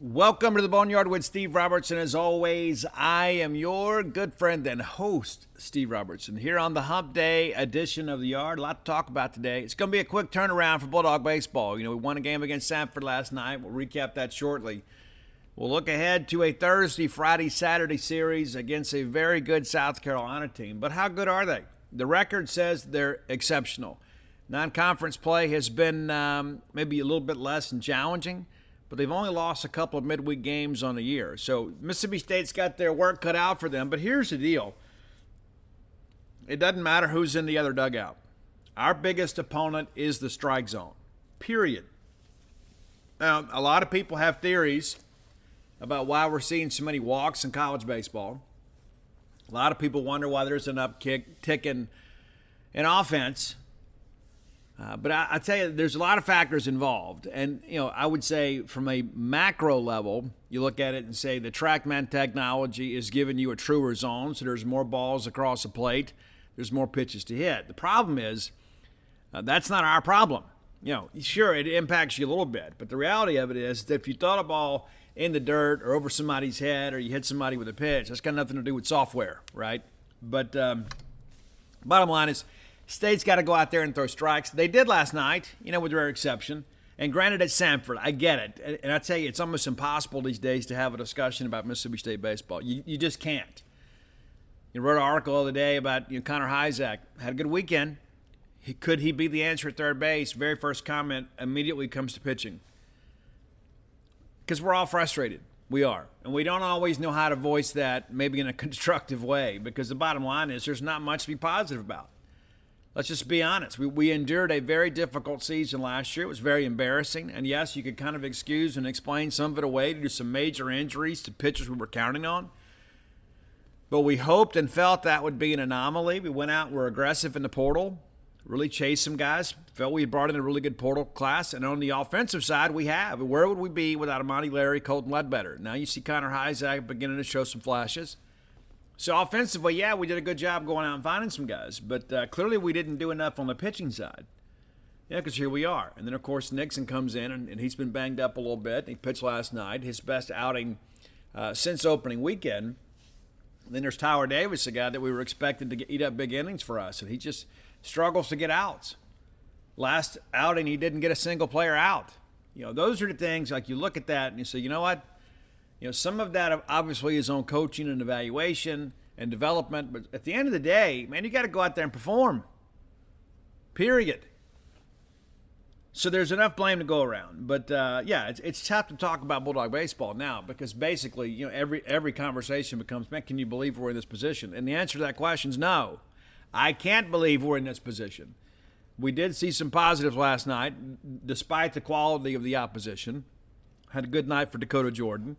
Welcome to the Boneyard with Steve Robertson. As always, I am your good friend and host, Steve Robertson, here on the Hump Day edition of the Yard. A lot to talk about today. It's going to be a quick turnaround for Bulldog baseball. We won a game against Samford last night. We'll recap that shortly. We'll look ahead to a Thursday, Friday, Saturday series against a very good South Carolina team. But how good are they? The record says they're exceptional. Non-conference play has been maybe a little bit less than challenging, but they've only lost a couple of midweek games on the year. So Mississippi State's got their work cut out for them. But here's the deal. It doesn't matter who's in the other dugout. Our biggest opponent is the strike zone, period. Now, a lot of people have theories about why we're seeing so many walks in college baseball. A lot of people wonder why there's an uptick in offense. But I tell you, there's a lot of factors involved. And, I would say from a macro level, you look at it and say the TrackMan technology is giving you a truer zone, so there's more balls across the plate. There's more pitches to hit. The problem is that's not our problem. Sure, it impacts you a little bit. But the reality of it is that if you throw a ball in the dirt or over somebody's head or you hit somebody with a pitch, that's got nothing to do with software, right? But bottom line is, State's got to go out there and throw strikes. They did last night, with rare exception. And granted, it's Samford. I get it. And I tell you, it's almost impossible these days to have a discussion about Mississippi State baseball. You just can't. You wrote an article the other day about Connor Hyzak. Had a good weekend. Could he be the answer at third base? Very first comment immediately comes to pitching. Because we're all frustrated. We are. And we don't always know how to voice that maybe in a constructive way. Because the bottom line is there's not much to be positive about. Let's just be honest. We endured a very difficult season last year. It was very embarrassing. And yes, you could kind of excuse and explain some of it away due to some major injuries to pitchers we were counting on. But we hoped and felt that would be an anomaly. We went out and were aggressive in the portal, really chased some guys, felt we had brought in a really good portal class. And on the offensive side, we have. Where would we be without Amani Larry, Colton Ledbetter? Now you see Connor Hyzak beginning to show some flashes. So offensively, yeah, we did a good job going out and finding some guys. But clearly we didn't do enough on the pitching side. Yeah, because here we are. And then, of course, Nixon comes in, and he's been banged up a little bit. He pitched last night, his best outing since opening weekend. And then there's Tyler Davis, a guy that we were expecting to eat up big innings for us, and he just struggles to get outs. Last outing, he didn't get a single player out. Those are the things, like you look at that and you say, you know what? Some of that obviously is on coaching and evaluation and development, but at the end of the day, man, you got to go out there and perform. Period. So there's enough blame to go around. But, it's tough to talk about Bulldog baseball now because basically, every conversation becomes, man, can you believe we're in this position? And the answer to that question is no. I can't believe we're in this position. We did see some positives last night, despite the quality of the opposition. Had a good night for Dakota Jordan.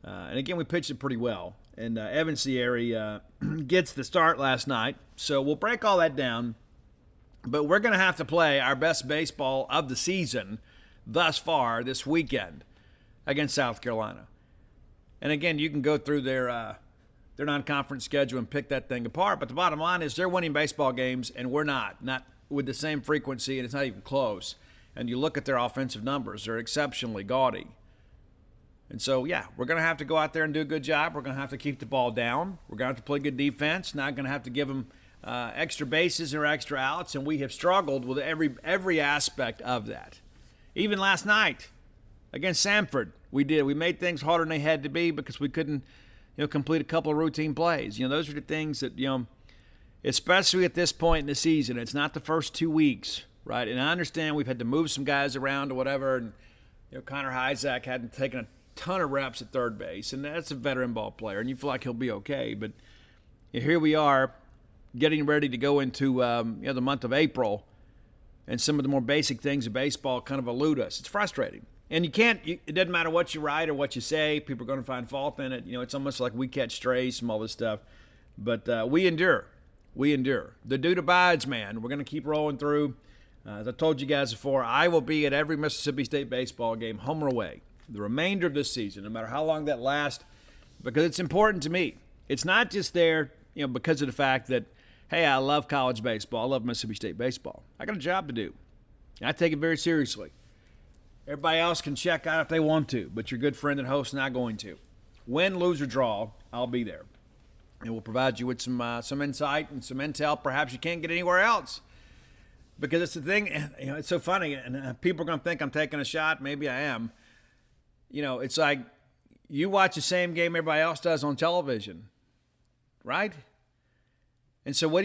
And again, we pitched it pretty well. And Evan Sierra gets the start last night. So we'll break all that down. But we're going to have to play our best baseball of the season thus far this weekend against South Carolina. And again, you can go through their non-conference schedule and pick that thing apart. But the bottom line is they're winning baseball games, and we're not with the same frequency, and it's not even close. And you look at their offensive numbers, they're exceptionally gaudy. And so, yeah, we're going to have to go out there and do a good job. We're going to have to keep the ball down. We're going to have to play good defense. Not going to have to give them extra bases or extra outs. And we have struggled with every aspect of that. Even last night against Samford, we did. We made things harder than they had to be because we couldn't, complete a couple of routine plays. Those are the things that, especially at this point in the season, it's not the first 2 weeks, right? And I understand we've had to move some guys around or whatever. And, Connor Hyzak hadn't taken a ton of reps at third base, and that's a veteran ball player, and you feel like he'll be okay. But here we are getting ready to go into the month of April, and some of the more basic things of baseball kind of elude us. It's frustrating. And it doesn't matter what you write or what you say. People are going to find fault in it. It's almost like we catch strays from all this stuff. But we endure. We endure. The dude abides, man. We're going to keep rolling through. As I told you guys before, I will be at every Mississippi State baseball game, home or away, the remainder of this season, no matter how long that lasts, because it's important to me. It's not just there, because of the fact that, hey, I love college baseball. I love Mississippi State baseball. I got a job to do. And I take it very seriously. Everybody else can check out if they want to, but your good friend and host not going to. Win, lose, or draw, I'll be there. And we'll provide you with some insight and some intel perhaps you can't get anywhere else. Because it's the thing, it's so funny, and people are going to think I'm taking a shot. Maybe I am. It's like you watch the same game everybody else does on television, right? And so what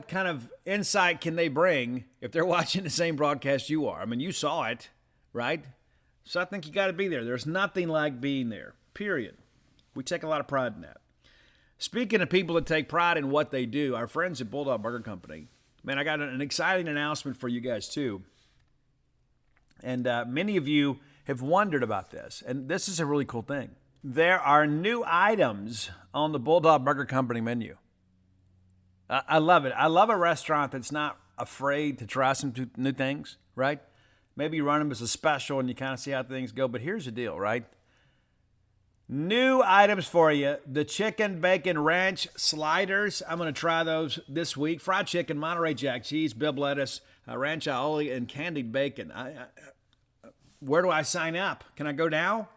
kind of insight can they bring if they're watching the same broadcast you are? I mean, you saw it, right? So I think you got to be there. There's nothing like being there, period. We take a lot of pride in that. Speaking of people that take pride in what they do, our friends at Bulldog Burger Company, man, I got an exciting announcement for you guys too. And many of you have wondered about this, and this is a really cool thing. There are new items on the Bulldog Burger Company menu. I love it. I love a restaurant that's not afraid to try some new things, right? Maybe you run them as a special and you kind of see how things go, but here's the deal, right? New items for you. The chicken bacon ranch sliders. I'm going to try those this week. Fried chicken, Monterey Jack cheese, Bibb lettuce, ranch aioli, and candied bacon. Where do I sign up? Can I go now?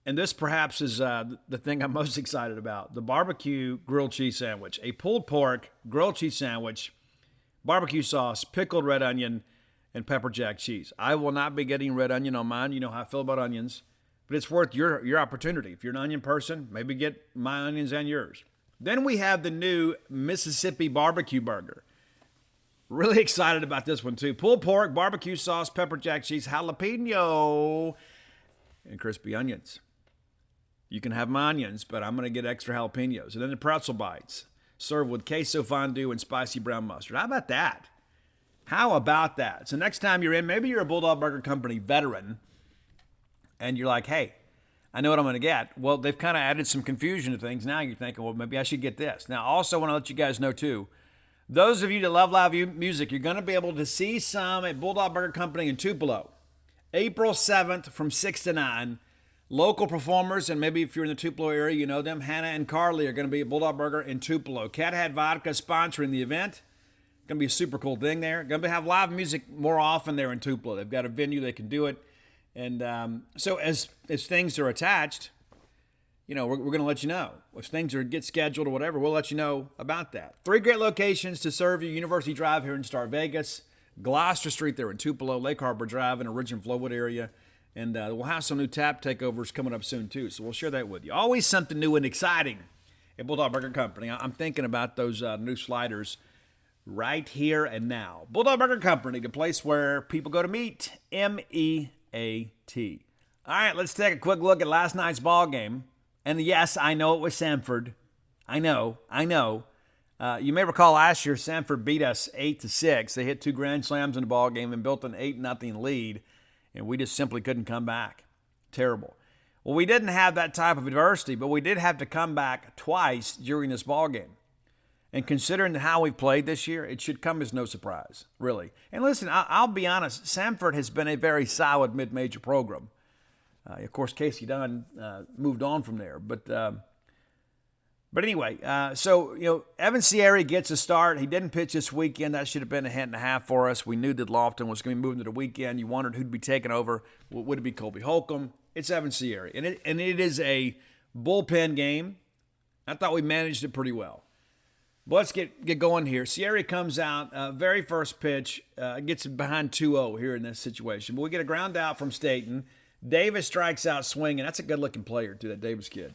And this perhaps is the thing I'm most excited about. The barbecue grilled cheese sandwich. A pulled pork grilled cheese sandwich, barbecue sauce, pickled red onion, and pepper jack cheese. I will not be getting red onion on mine. You know how I feel about onions. But it's worth your opportunity. If you're an onion person, maybe get my onions and yours. Then we have the new Mississippi barbecue burger. Really excited about this one too. Pulled pork, barbecue sauce, pepper jack cheese, jalapeno, and crispy onions. You can have my onions, but I'm going to get extra jalapenos. And then the pretzel bites, served with queso fondue and spicy brown mustard. How about that? How about that? So next time you're in, maybe you're a Bulldog Burger Company veteran, and you're like, hey, I know what I'm going to get. Well, they've kind of added some confusion to things. Now you're thinking, well, maybe I should get this. Now, also want to let you guys know, too, those of you that love live music, you're going to be able to see some at Bulldog Burger Company in Tupelo. April 7th from 6 to 9. Local performers, and maybe if you're in the Tupelo area, you know them. Hannah and Carly are going to be at Bulldog Burger in Tupelo. Cat Hat Vodka sponsoring the event. Going to be a super cool thing there. Going to have live music more often there in Tupelo. They've got a venue they can do it. And so as things are attached, we're going to let you know. If things get scheduled or whatever, we'll let you know about that. 3 great locations to serve you. University Drive here in Star Vegas. Gloucester Street there in Tupelo. Lake Harbor Drive in the Ridge and Flowood area. And we'll have some new tap takeovers coming up soon, too. So we'll share that with you. Always something new and exciting at Bulldog Burger Company. I'm thinking about those new sliders right here and now. Bulldog Burger Company, the place where people go to meet. M-E-A-T. All right, let's take a quick look at last night's ball game. And yes, I know it was Samford. I know. You may recall last year, Samford beat us 8-6. They hit 2 grand slams in the ball game and built an 8-0 lead. And we just simply couldn't come back. Terrible. Well, we didn't have that type of adversity, but we did have to come back twice during this ball game. And considering how we've played this year, it should come as no surprise, really. And listen, I'll be honest, Samford has been a very solid mid-major program. Of course, Casey Dunn moved on from there. But anyway, so Evan Sierra gets a start. He didn't pitch this weekend. That should have been a hit and a half for us. We knew that Lofton was going to be moving to the weekend. You wondered who'd be taking over. Would it be Colby Holcomb? It's Evan Sierra. And it is a bullpen game. I thought we managed it pretty well. But let's get going here. Sierra comes out, very first pitch, gets behind 2-0 here in this situation. But we get a ground out from Staten. Davis strikes out swinging. That's a good-looking player, too, that Davis kid.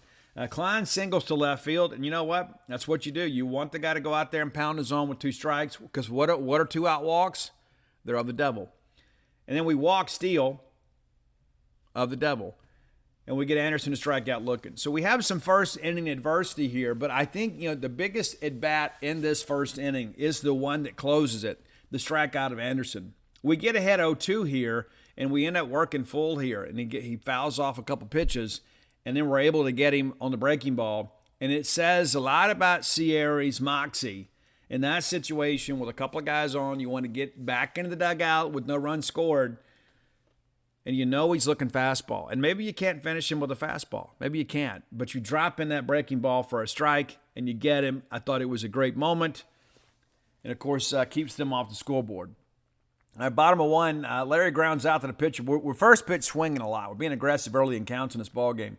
Klein singles to left field, and you know what? That's what you do. You want the guy to go out there and pound his zone with 2 strikes, because what are 2 out walks? They're of the devil. And then we walk Steele of the devil, and we get Anderson to strike out looking. So we have some first inning adversity here, but I think the biggest at-bat in this first inning is the one that closes it, the strikeout of Anderson. We get ahead 0-2 here, and we end up working full here, and he fouls off a couple pitches, and then we're able to get him on the breaking ball. And it says a lot about Sierra's moxie. In that situation, with a couple of guys on, you want to get back into the dugout with no run scored. And he's looking fastball. And maybe you can't finish him with a fastball. Maybe you can't. But you drop in that breaking ball for a strike, and you get him. I thought it was a great moment. And, of course, keeps them off the scoreboard. All right, bottom of one, Larry grounds out to the pitcher. We're first pitch swinging a lot. We're being aggressive early in counts in this ball game.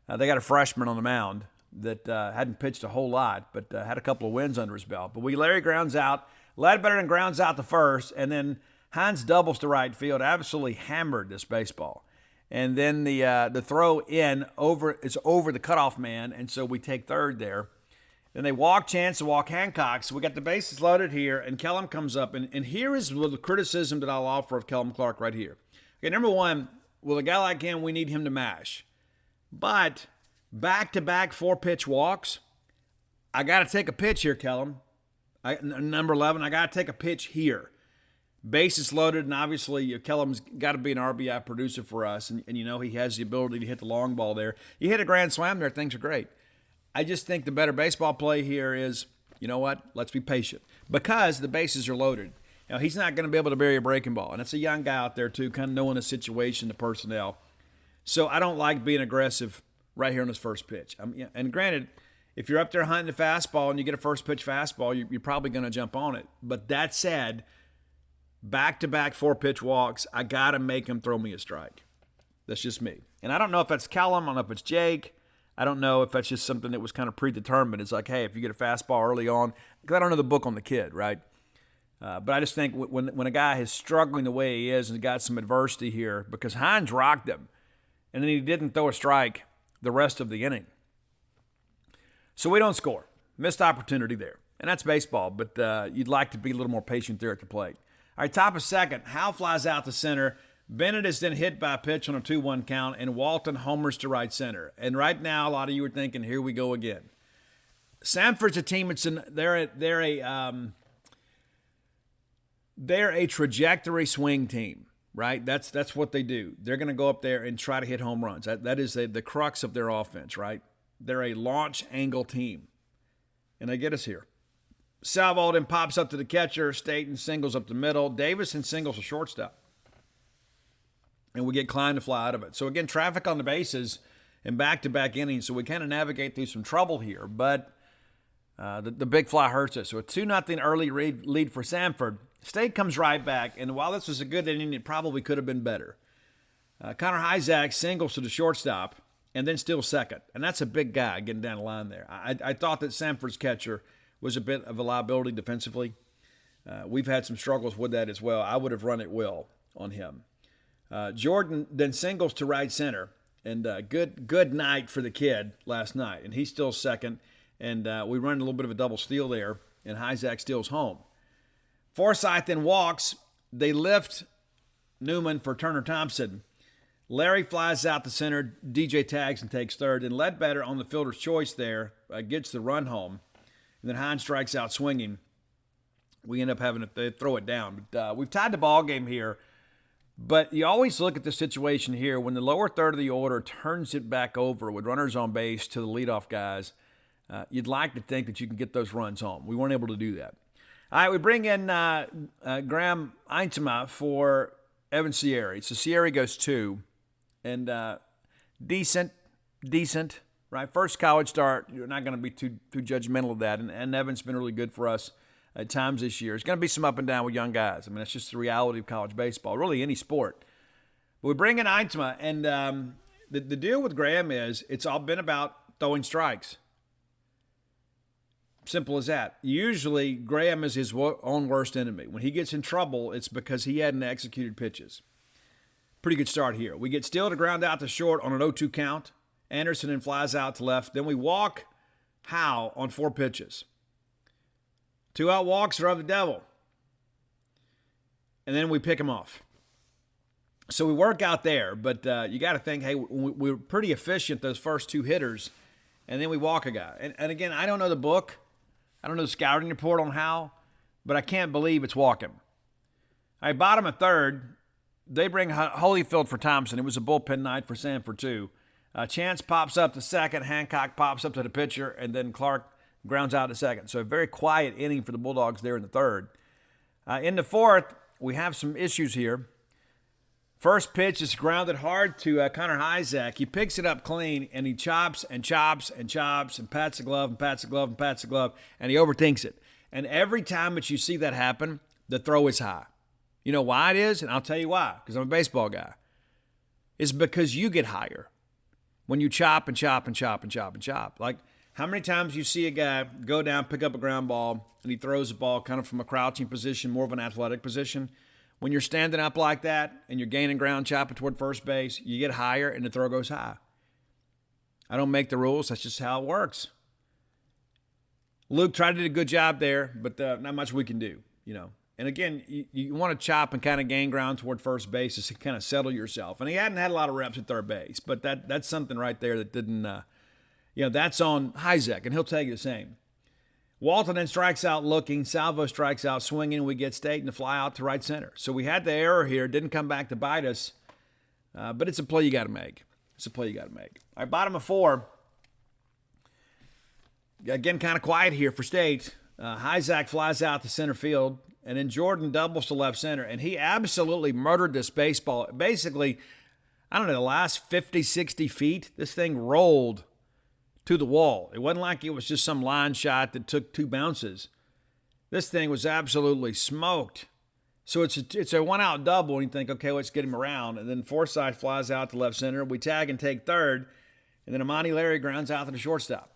They got a freshman on the mound that hadn't pitched a whole lot, but had a couple of wins under his belt. But Larry grounds out. Ledbetter grounds out the first, and then Hines doubles to right field. Absolutely hammered this baseball. And then the throw in is over the cutoff man, and so we take third there. Then they walk Chance to walk Hancock. So we got the bases loaded here, and Kellum comes up. And here is the criticism that I'll offer of Kellum Clark right here. Okay, number one, with a guy like him, we need him to mash. But back-to-back 4-pitch walks, I got to take a pitch here, Kellum. Number 11, I got to take a pitch here. Bases loaded, and obviously Kellum's got to be an RBI producer for us, and you know he has the ability to hit the long ball there. You hit a grand slam there, things are great. I just think the better baseball play here is, you know what, let's be patient because the bases are loaded. Now, he's not going to be able to bury a breaking ball, and it's a young guy out there too, kind of knowing the situation, the personnel. So I don't like being aggressive right here on his first pitch. And granted, if you're up there hunting the fastball and you get a first pitch fastball, you're probably going to jump on it. But that said, back-to-back 4-pitch walks, I got to make him throw me a strike. That's just me. And I don't know if that's Kellum, I don't know if it's Jake. I don't know if that's just something that was kind of predetermined. It's like, hey, if you get a fastball early on, because I don't know the book on the kid, right? But I just think when a guy is struggling the way he is and got some adversity here, because Hines rocked him, and then he didn't throw a strike the rest of the inning. So we don't score. Missed opportunity there. And that's baseball, but you'd like to be a little more patient there at the plate. All right, top of second, Howe flies out to center. Bennett is then hit by a pitch on a 2-1 count, and Walton homers to right center. And right now, a lot of you are thinking, here we go again. Samford's a team. They're a trajectory swing team, right? That's what they do. They're going to go up there and try to hit home runs. That is the crux of their offense, right? They're a launch angle team, and they get us here. Salvo then pops up to the catcher. Staten singles up the middle. Davison singles a shortstop. And we get Klein to fly out of it. So, again, traffic on the bases and back-to-back innings. So we kind of navigate through some trouble here. But the big fly hurts us. So a 2-0 early lead for Samford. State comes right back. And while this was a good inning, it probably could have been better. Connor Hyzak singles to the shortstop and then steals second. And that's a big guy getting down the line there. I thought that Samford's catcher was a bit of a liability defensively. We've had some struggles with that as well. I would have run it well on him. Jordan then singles to right center, and good night for the kid last night. And he steals second, and we run a little bit of a double steal there, and Hyzak steals home. Forsythe then walks. They lift Newman for Turner Thompson. Larry flies out the center. DJ tags and takes third. And Ledbetter on the fielder's choice there gets the run home. And then Hines strikes out swinging. We end up having to throw it down. But we've tied the ball game here. But you always look at the situation here when the lower third of the order turns it back over with runners on base to the leadoff guys. You'd like to think that you can get those runs home. We weren't able to do that. All right, we bring in Graham Eintema for Evan Sierri. So Sierri goes 2. And decent, right? First college start. You're not going to be too judgmental of that. And Evan's been really good for us at times this year. It's going to be some up and down with young guys. I mean, that's just the reality of college baseball, really any sport. But we bring in Eintema, and the deal with Graham is it's all been about throwing strikes. Simple as that. Usually, Graham is his own worst enemy. When he gets in trouble, it's because he hadn't executed pitches. Pretty good start here. We get Steele to ground out to short on an 0-2 count. Anderson then flies out to left. Then we walk Howe on 4 pitches. 2 out walks are of the devil. And then we pick him off. So we work out there, but you got to think, hey, we're pretty efficient those first 2 hitters, and then we walk a guy. And again, I don't know the book. I don't know the scouting report on Howe, but I can't believe it's walking. All right, bottom of third, they bring Holyfield for Thompson. It was a bullpen night for Samford, too. Chance pops up to second. Hancock pops up to the pitcher, and then Clark grounds out to second. So a very quiet inning for the Bulldogs there in the third. In the fourth, we have some issues here. First pitch is grounded hard to Connor Hyzak. He picks it up clean, and he chops and chops and chops and pats the glove and pats the glove and pats the glove, and he overthinks it. And every time that you see that happen, the throw is high. You know why it is? And I'll tell you why, because I'm a baseball guy. It's because you get higher when you chop and chop and chop and chop and chop. Like, how many times you see a guy go down, pick up a ground ball, and he throws the ball kind of from a crouching position, more of an athletic position. When you're standing up like that and you're gaining ground, chopping toward first base, you get higher and the throw goes high. I don't make the rules. That's just how it works. Luke tried to do a good job there, but not much we can do, you know. And again, you want to chop and kind of gain ground toward first base to kind of settle yourself. And he hadn't had a lot of reps at third base, but that's something right there that didn't, that's on Hizek, and he'll tell you the same. Walton then strikes out looking. Salvo strikes out swinging, and we get Staten to fly out to right center. So we had the error here. Didn't come back to bite us, but it's a play you got to make. It's a play you got to make. All right, bottom of 4. Again, kind of quiet here for State. Hizek flies out to center field, and then Jordan doubles to left center, and he absolutely murdered this baseball. Basically, I don't know, the last 50, 60 feet, this thing rolled to the wall. It wasn't like it was just some line shot that took 2 bounces. This thing was absolutely smoked. So it's a one-out double, and you think, okay, let's get him around. And then Forsythe flies out to left center. We tag and take third, and then Amani Larry grounds out to the shortstop.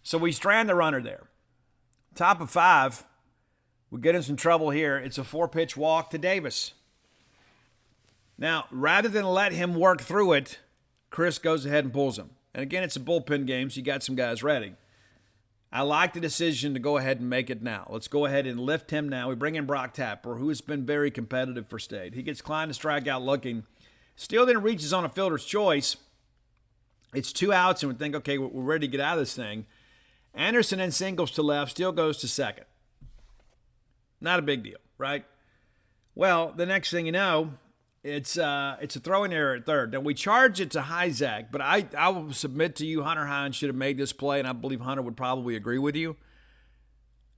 So we strand the runner there. Top of 5, we get in some trouble here. It's a 4-pitch walk to Davis. Now, rather than let him work through it, Chris goes ahead and pulls him. And again, it's a bullpen game, so you got some guys ready. I like the decision to go ahead and make it now. Let's go ahead and lift him now. We bring in Brock Tapper, who has been very competitive for State. He gets Klein to strike out looking. Still then reaches on a fielder's choice. It's 2 outs, and we think, okay, we're ready to get out of this thing. Anderson then singles to left, still goes to second. Not a big deal, right? Well, the next thing you know, it's a throwing error at third. Now, we charge it to Hizek, but I will submit to you Hunter Hines should have made this play, and I believe Hunter would probably agree with you.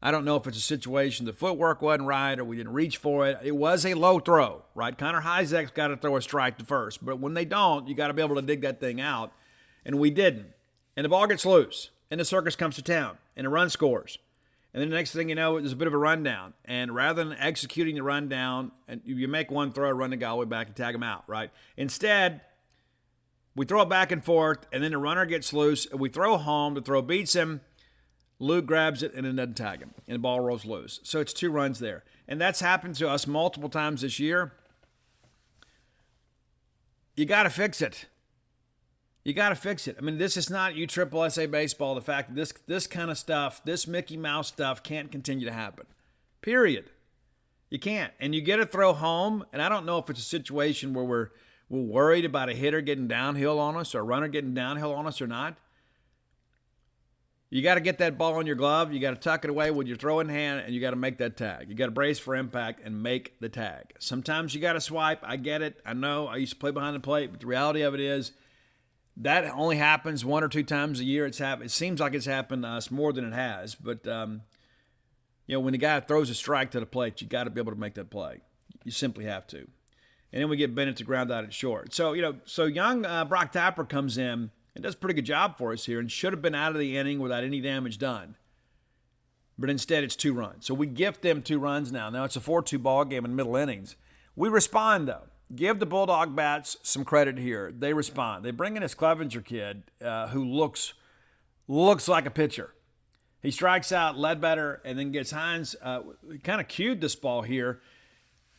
I don't know if it's a situation the footwork wasn't right or we didn't reach for it. It was a low throw, right? Connor Hizek's got to throw a strike to first, but when they don't, you got to be able to dig that thing out, and we didn't. And the ball gets loose, and the circus comes to town, and a run scores. And then the next thing you know, there's a bit of a rundown. And rather than executing the rundown, and you make one throw, run the guy all the way back and tag him out, right? Instead, we throw it back and forth, and then the runner gets loose, and we throw home. The throw beats him. Luke grabs it and then doesn't tag him, and the ball rolls loose. So it's 2 runs there. And that's happened to us multiple times this year. You got to fix it. You got to fix it. I mean, this is not USSSA baseball. The fact that this kind of stuff, this Mickey Mouse stuff can't continue to happen. Period. You can't. And you get a throw home, and I don't know if it's a situation where we're worried about a hitter getting downhill on us or a runner getting downhill on us or not. You got to get that ball in your glove. You got to tuck it away with your throwing hand, and you got to make that tag. You got to brace for impact and make the tag. Sometimes you got to swipe. I get it. I know. I used to play behind the plate, but the reality of it is, that only happens 1 or 2 times a year. It seems like it's happened to us more than it has. But, when the guy throws a strike to the plate, you got to be able to make that play. You simply have to. And then we get Bennett to ground out at short. So, young Brock Tapper comes in and does a pretty good job for us here and should have been out of the inning without any damage done. But instead, it's 2 runs. So we gift them 2 runs now. Now it's a 4-2 ball game in the middle innings. We respond, though. Give the Bulldog bats some credit here. They respond. They bring in this Clevenger kid who looks like a pitcher. He strikes out Ledbetter and then gets Hines. Kind of cued this ball here.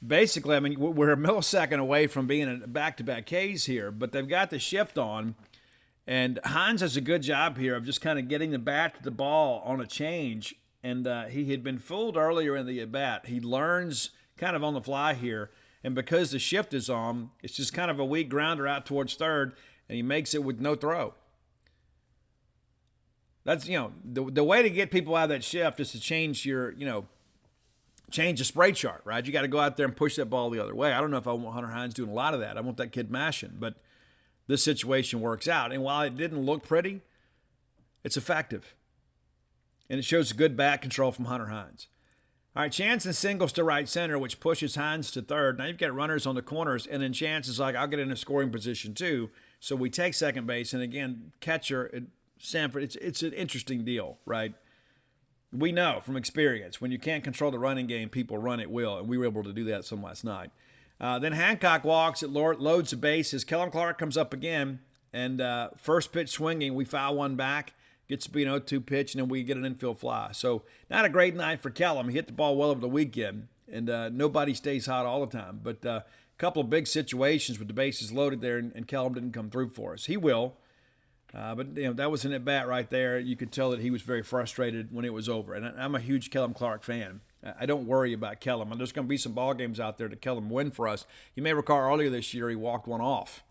Basically, I mean, we're a millisecond away from being in back-to-back Ks here, but they've got the shift on. And Hines does a good job here of just kind of getting the bat to the ball on a change. And he had been fooled earlier in the at-bat. He learns kind of on the fly here. And because the shift is on, it's just kind of a weak grounder out towards third, and he makes it with no throw. That's, the way to get people out of that shift is to change change the spray chart, right? You got to go out there and push that ball the other way. I don't know if I want Hunter Hines doing a lot of that. I want that kid mashing, but this situation works out. And while it didn't look pretty, it's effective. And it shows good bat control from Hunter Hines. All right, Chance and singles to right center, which pushes Hines to third. Now you've got runners on the corners, and then Chance is like, I'll get in a scoring position too. So we take second base, and again, catcher, Samford, it's an interesting deal, right? We know from experience when you can't control the running game, people run at will, and we were able to do that some last night. Then Hancock walks, it loads the bases. Kellum Clark comes up again, and first pitch swinging, we foul one back, gets to be an 0-2 pitch, and then we get an infield fly. So not a great night for Kellum. He hit the ball well over the weekend, and nobody stays hot all the time. But a couple of big situations with the bases loaded there, and Kellum didn't come through for us. He will. But that was an at-bat right there. You could tell that he was very frustrated when it was over. And I'm a huge Kellum Clark fan. I don't worry about Kellum. And there's going to be some ball games out there to Kellum win for us. You may recall earlier this year he walked one off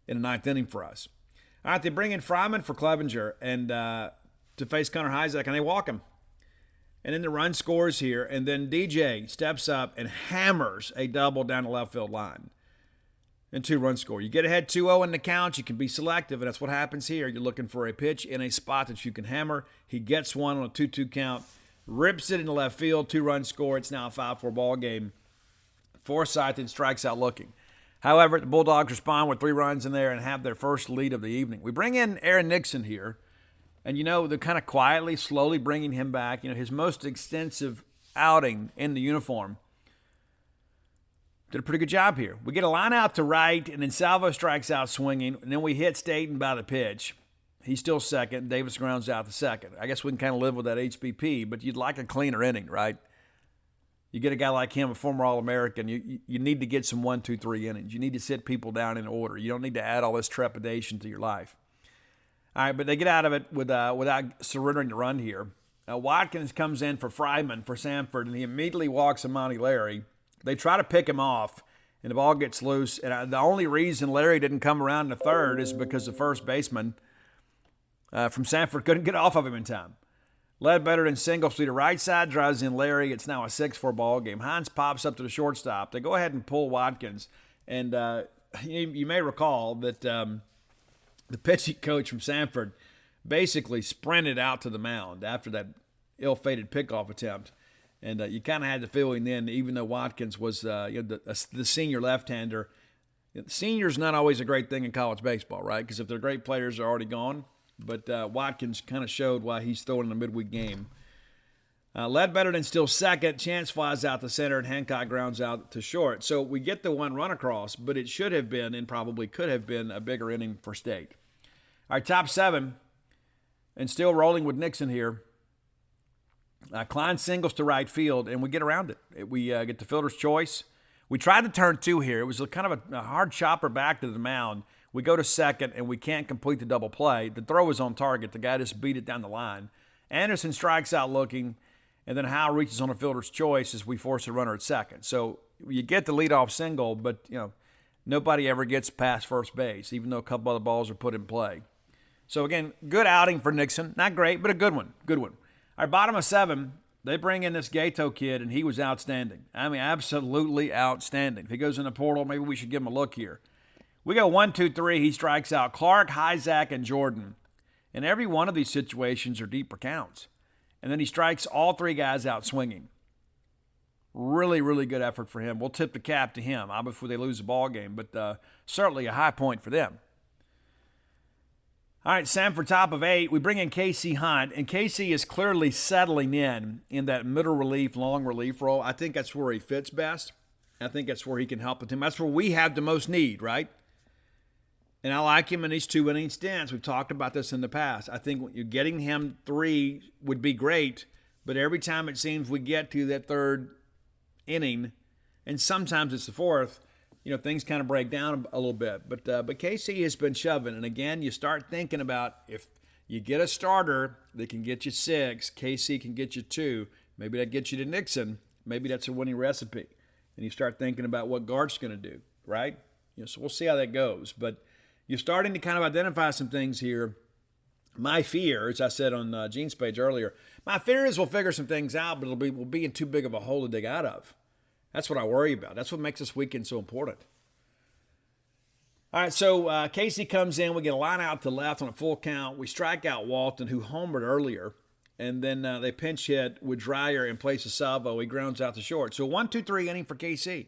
in the ninth inning for us. All right, they bring in Fryman for Clevenger and to face Connor Hyzak, and they walk him. And then the run scores here, and then DJ steps up and hammers a double down the left field line. And 2-run score. You get ahead 2-0 in the count, you can be selective, and that's what happens here. You're looking for a pitch in a spot that you can hammer. He gets one on a 2-2 count, rips it in the left field, 2-run score. It's now a 5-4 ball game. Forsythe and strikes out looking. However, the Bulldogs respond with 3 runs in there and have their first lead of the evening. We bring in Aaron Nixon here, and they're kind of quietly, slowly bringing him back. His most extensive outing in the uniform. Did a pretty good job here. We get a line out to right, and then Salvo strikes out swinging, and then we hit Staten by the pitch. He's still second. Davis grounds out the second. I guess we can kind of live with that HBP, but you'd like a cleaner inning, right? You get a guy like him, a former All-American, you need to get some 1, 2, 3 innings. You need to sit people down in order. You don't need to add all this trepidation to your life. All right, but they get out of it without surrendering the run here. Watkins comes in for Fryman for Samford, and he immediately walks Amani Larry. They try to pick him off, and the ball gets loose. And the only reason Larry didn't come around in the third is because the first baseman from Samford couldn't get off of him in time. Ledbetter and singles to the right side, drives in Larry. It's now a 6-4 ball game. Hines pops up to the shortstop. They go ahead and pull Watkins. And you may recall that the pitching coach from Samford basically sprinted out to the mound after that ill-fated pickoff attempt. And you kind of had the feeling then, even though Watkins was the senior left-hander, senior's not always a great thing in college baseball, right? Because if they're great players, they're already gone. But Watkins kind of showed why he's throwing in a midweek game. Ledbetter then still second. Chance flies out to center, and Hancock grounds out to short. So we get the 1 run across, but it should have been and probably could have been a bigger inning for State. All right, top 7, and still rolling with Nixon here. Klein singles to right field, and we get around it. We get the fielder's choice. We tried to turn 2 here. It was kind of a hard chopper back to the mound. We go to second, and we can't complete the double play. The throw was on target. The guy just beat it down the line. Anderson strikes out looking, and then Howe reaches on a fielder's choice as we force a runner at second. So you get the leadoff single, but nobody ever gets past first base, even though a couple other balls are put in play. So again, good outing for Nixon. Not great, but a good one. Good one. Our bottom of 7, they bring in this Gato kid, and he was outstanding. I mean, absolutely outstanding. If he goes in the portal, maybe we should give him a look here. We go 1, 2, 3. He strikes out Clark, Hyzak, and Jordan. And every one of these situations are deeper counts. And then he strikes all 3 guys out swinging. Really, really good effort for him. We'll tip the cap to him, before they lose the ball game, but certainly a high point for them. All right, Samford top of 8. We bring in Casey Hunt, and Casey is clearly settling in that middle relief, long relief role. I think that's where he fits best. I think that's where he can help the team. That's where we have the most need, right? And I like him in these 2-inning stints. We've talked about this in the past. I think you're getting him 3 would be great, but every time it seems we get to that 3rd inning, and sometimes it's the 4th, things kind of break down a little bit. But Casey has been shoving. And again, you start thinking about if you get a starter that can get you 6, Casey can get you 2. Maybe that gets you to Nixon. Maybe that's a winning recipe. And you start thinking about what Gart's going to do, right? So we'll see how that goes. But you're starting to kind of identify some things here. My fear, as I said on Gene's page earlier, my fear is we'll figure some things out, but we'll be in too big of a hole to dig out of. That's what I worry about. That's what makes this weekend so important. All right, so Casey comes in. We get a line out to left on a full count. We strike out Walton, who homered earlier. And then they pinch hit with Dreyer in place of Salvo. He grounds out to short. So 1, 2, 3 inning for KC.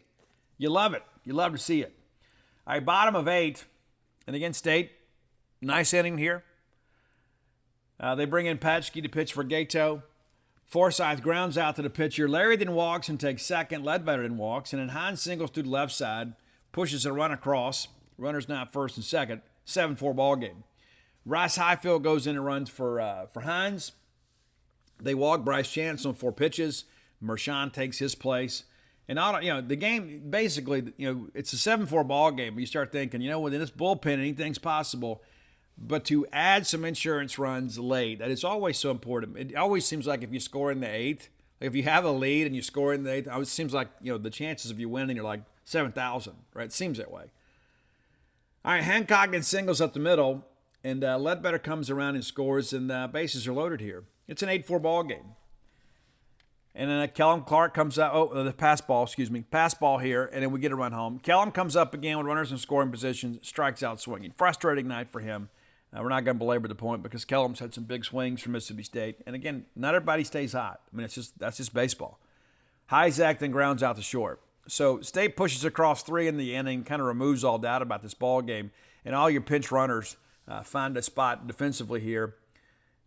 You love it. You love to see it. All right, bottom of 8. And again, State, nice inning here. They bring in Patchke to pitch for Gato. Forsyth grounds out to the pitcher. Larry then walks and takes second. Ledbetter then walks. And then Hines singles through the left side, pushes a run across. Runner's now at first and second. 7-4 ball game. Rice Highfield goes in and runs for Hines. They walk Bryce Chance on 4 pitches. Mershon takes his place. And the game basically, it's a 7-4 ball game. But you start thinking, within this bullpen, anything's possible. But to add some insurance runs late, that is always so important. It always seems like if you score in the 8th, like if you have a lead and you score in the 8th, it seems like the chances of you winning are like 7,000, right? It seems that way. All right, Hancock gets singles up the middle, and Ledbetter comes around and scores, and bases are loaded here. It's an 8-4 ball game. And then Kellum Clark comes out. The pass ball here, and then we get a run home. Kellum comes up again with runners in scoring position, strikes out swinging. Frustrating night for him. We're not going to belabor the point because Kellum's had some big swings for Mississippi State. And again, not everybody stays hot. I mean, that's just baseball. Hyzak then grounds out to short. So State pushes across 3 in the inning, kind of removes all doubt about this ball game. And all your pinch runners find a spot defensively here.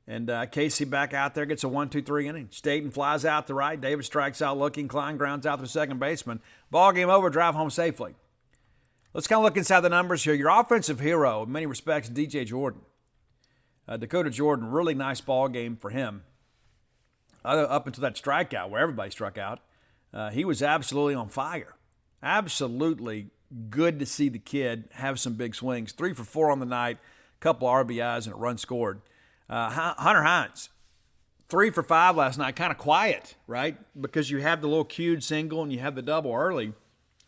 And Casey back out there gets a 1-2-3 inning. Staten flies out to right. Davis strikes out looking. Klein grounds out to the second baseman. Ball game over. Drive home safely. Let's kind of look inside the numbers here. Your offensive hero, in many respects, DJ Jordan. Dakota Jordan, really nice ball game for him. Up until that strikeout where everybody struck out, he was absolutely on fire. Absolutely good to see the kid have some big swings. 3 for 4 on the night, a couple RBIs, and a run scored. Hunter Hines, 3 for 5 last night. Kind of quiet, right? Because you have the little cued single and you have the double early.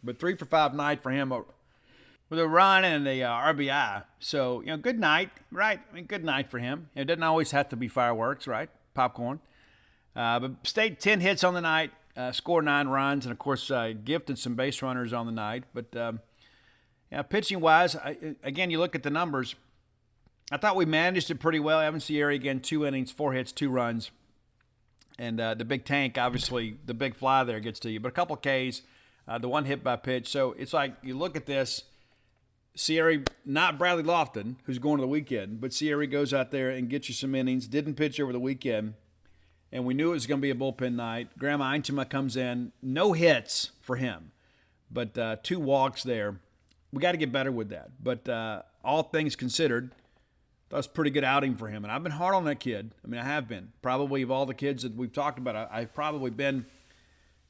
But 3 for 5 night for him with a run and a RBI. So, good night, right? I mean, good night for him. It doesn't always have to be fireworks, right? Popcorn. But State 10 hits on the night, scored 9 runs, and, of course, gifted some base runners on the night. But, pitching-wise, again, you look at the numbers. I thought we managed it pretty well. Evan Sierra, again, 2 innings, 4 hits, 2 runs. And the big tank, obviously, the big fly there gets to you. But a couple Ks, the 1 hit by pitch. So it's like you look at this, Sierra, not Bradley Lofton, who's going to the weekend, but Sierra goes out there and gets you some innings, didn't pitch over the weekend, and we knew it was going to be a bullpen night. Graham Einchema comes in, no hits for him, but 2 walks there. We got to get better with that. But all things considered, that was a pretty good outing for him. And I've been hard on that kid. I mean, I have been. Probably of all the kids that we've talked about, I've probably been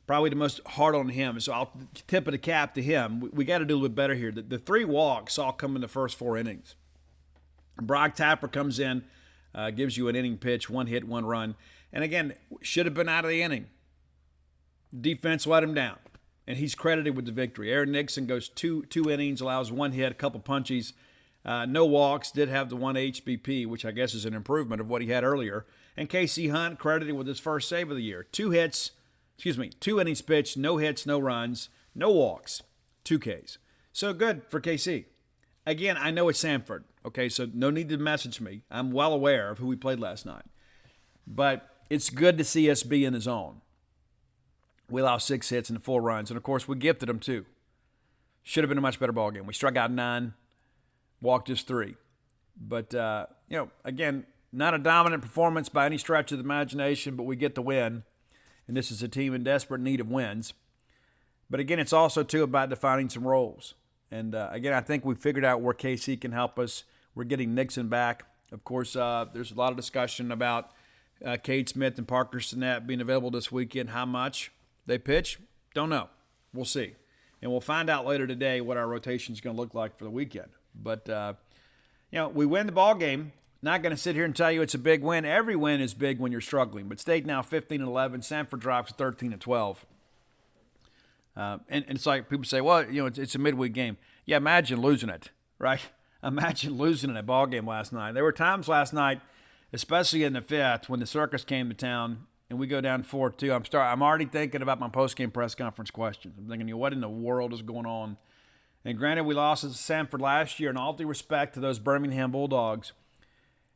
the most hard on him. So I'll tip of the cap to him. We got to do a little bit better here. The 3 walks all come in the first 4 innings. Brock Tapper comes in, gives you an inning pitch, 1 hit, 1 run. And again, should have been out of the inning. Defense let him down. And he's credited with the victory. Aaron Nixon goes two innings, allows 1 hit, a couple punchies. No walks, did have the 1 HBP, which I guess is an improvement of what he had earlier. And Casey Hunt credited with his first save of the year. 2 innings pitched, no hits, no runs, no walks, 2 Ks. So good for KC. Again, I know it's Samford, okay, so no need to message me. I'm well aware of who we played last night. But it's good to see us be in the zone. We allow 6 hits and 4 runs, and of course we gifted them 2. Should have been a much better ball game. We struck out 9. Walked just 3. But, again, not a dominant performance by any stretch of the imagination, but we get the win. And this is a team in desperate need of wins. But, again, it's also, too, about defining some roles. And, again, I think we figured out where KC can help us. We're getting Nixon back. Of course, there's a lot of discussion about Cade Smith and Parker Sinnett being available this weekend. How much they pitch? Don't know. We'll see. And we'll find out later today what our rotation is going to look like for the weekend. But, we win the ball game. Not going to sit here and tell you it's a big win. Every win is big when you're struggling. But State now 15-11. Samford drops 13-12. And it's like people say, well, it's a midweek game. Yeah, imagine losing it, right? Imagine losing in a ball game last night. There were times last night, especially in the 5th, when the circus came to town and we go down 4-2. I'm already thinking about my post-game press conference questions. I'm thinking, what in the world is going on? And granted, we lost to Samford last year, and all due respect to those Birmingham Bulldogs,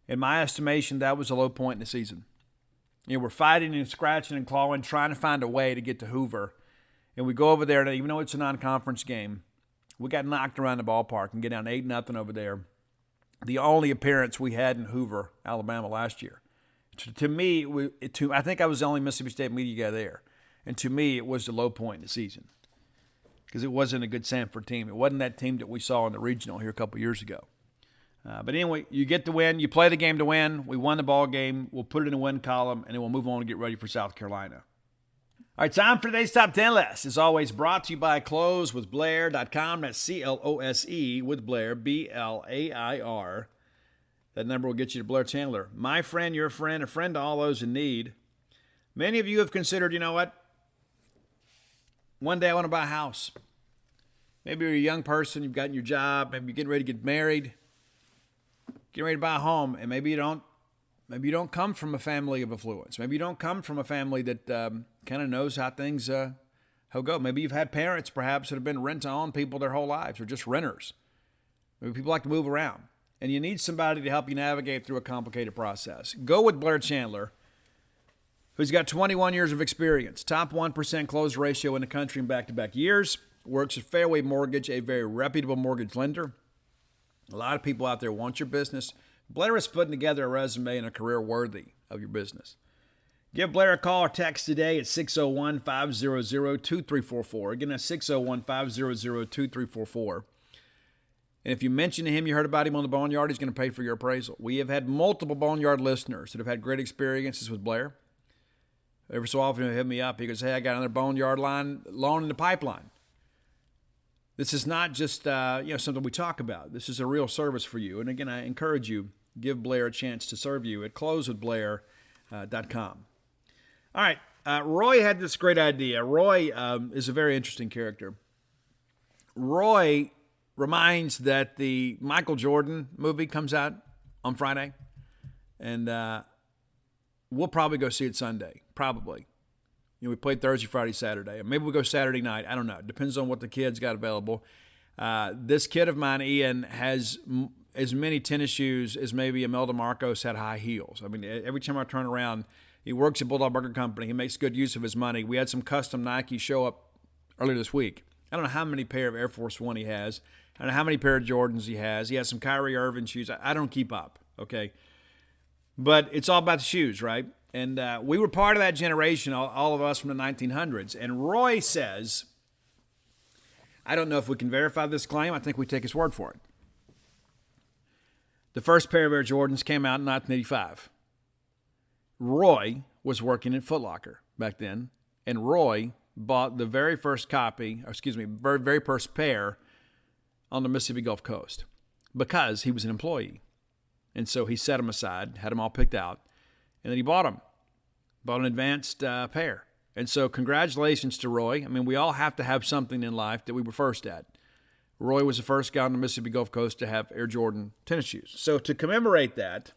in my estimation, that was a low point in the season. We're fighting and scratching and clawing, trying to find a way to get to Hoover. And we go over there, and even though it's a non-conference game, we got knocked around the ballpark and get down 8-0 over there. The only appearance we had in Hoover, Alabama last year. To me, I think I was the only Mississippi State media guy there. And to me, it was the low point in the season because it wasn't a good Samford team. It wasn't that team that we saw in the regional here a couple years ago. But anyway, you get the win. You play the game to win. We won the ball game. We'll put it in the win column, and then we'll move on and get ready for South Carolina. All right, time for today's Top 10 list. As always, brought to you by closewithblair.com. That's C-L-O-S-E with Blair, B-L-A-I-R. That number will get you to Blair Chandler. My friend, your friend, a friend to all those in need. Many of you have considered, you know what? One day I want to buy a house. Maybe you're a young person, you've gotten your job, maybe you're getting ready to get married, getting ready to buy a home, and maybe you don't come from a family of affluence. Maybe you don't come from a family that kind of knows how things how go. Maybe you've had parents perhaps that have been rent-on people their whole lives or just renters. Maybe people like to move around. And you need somebody to help you navigate through a complicated process. Go with Blair Chandler, who's got 21 years of experience, top 1% close ratio in the country in back-to-back years, works at Fairway Mortgage, a very reputable mortgage lender. A lot of people out there want your business. Blair is putting together a resume and a career worthy of your business. Give Blair a call or text today at 601-500-2344. Again, that's 601-500-2344. And if you mention to him you heard about him on the Boneyard, he's going to pay for your appraisal. We have had multiple Boneyard listeners that have had great experiences with Blair. Every so often he'll hit me up. He goes, hey, I got another Boneyard loan in the pipeline. This is not just something we talk about. This is a real service for you. And again, I encourage you, give Blair a chance to serve you at closewithblair.com. All right, Roy had this great idea. Roy is a very interesting character. Roy reminds that the Michael Jordan movie comes out on Friday, and we'll probably go see it Sunday, probably. We played Thursday, Friday, Saturday. Maybe we'll go Saturday night. I don't know. It depends on what the kids got available. This kid of mine, Ian, has as many tennis shoes as maybe Imelda Marcos had high heels. I mean, every time I turn around, he works at Bulldog Burger Company. He makes good use of his money. We had some custom Nike show up earlier this week. I don't know how many pair of Air Force One he has. I don't know how many pair of Jordans he has. He has some Kyrie Irving shoes. I don't keep up, okay? But it's all about the shoes, right? And we were part of that generation, all of us from the 1900s. And Roy says, I don't know if we can verify this claim. I think we take his word for it. The first pair of Air Jordans came out in 1985. Roy was working at Foot Locker back then, and Roy bought the very first very first pair on the Mississippi Gulf Coast because he was an employee. And so he set them aside, had them all picked out, and then he bought them. Bought an advanced pair. And so congratulations to Roy. I mean, we all have to have something in life that we were first at. Roy was the first guy on the Mississippi Gulf Coast to have Air Jordan tennis shoes. So to commemorate that,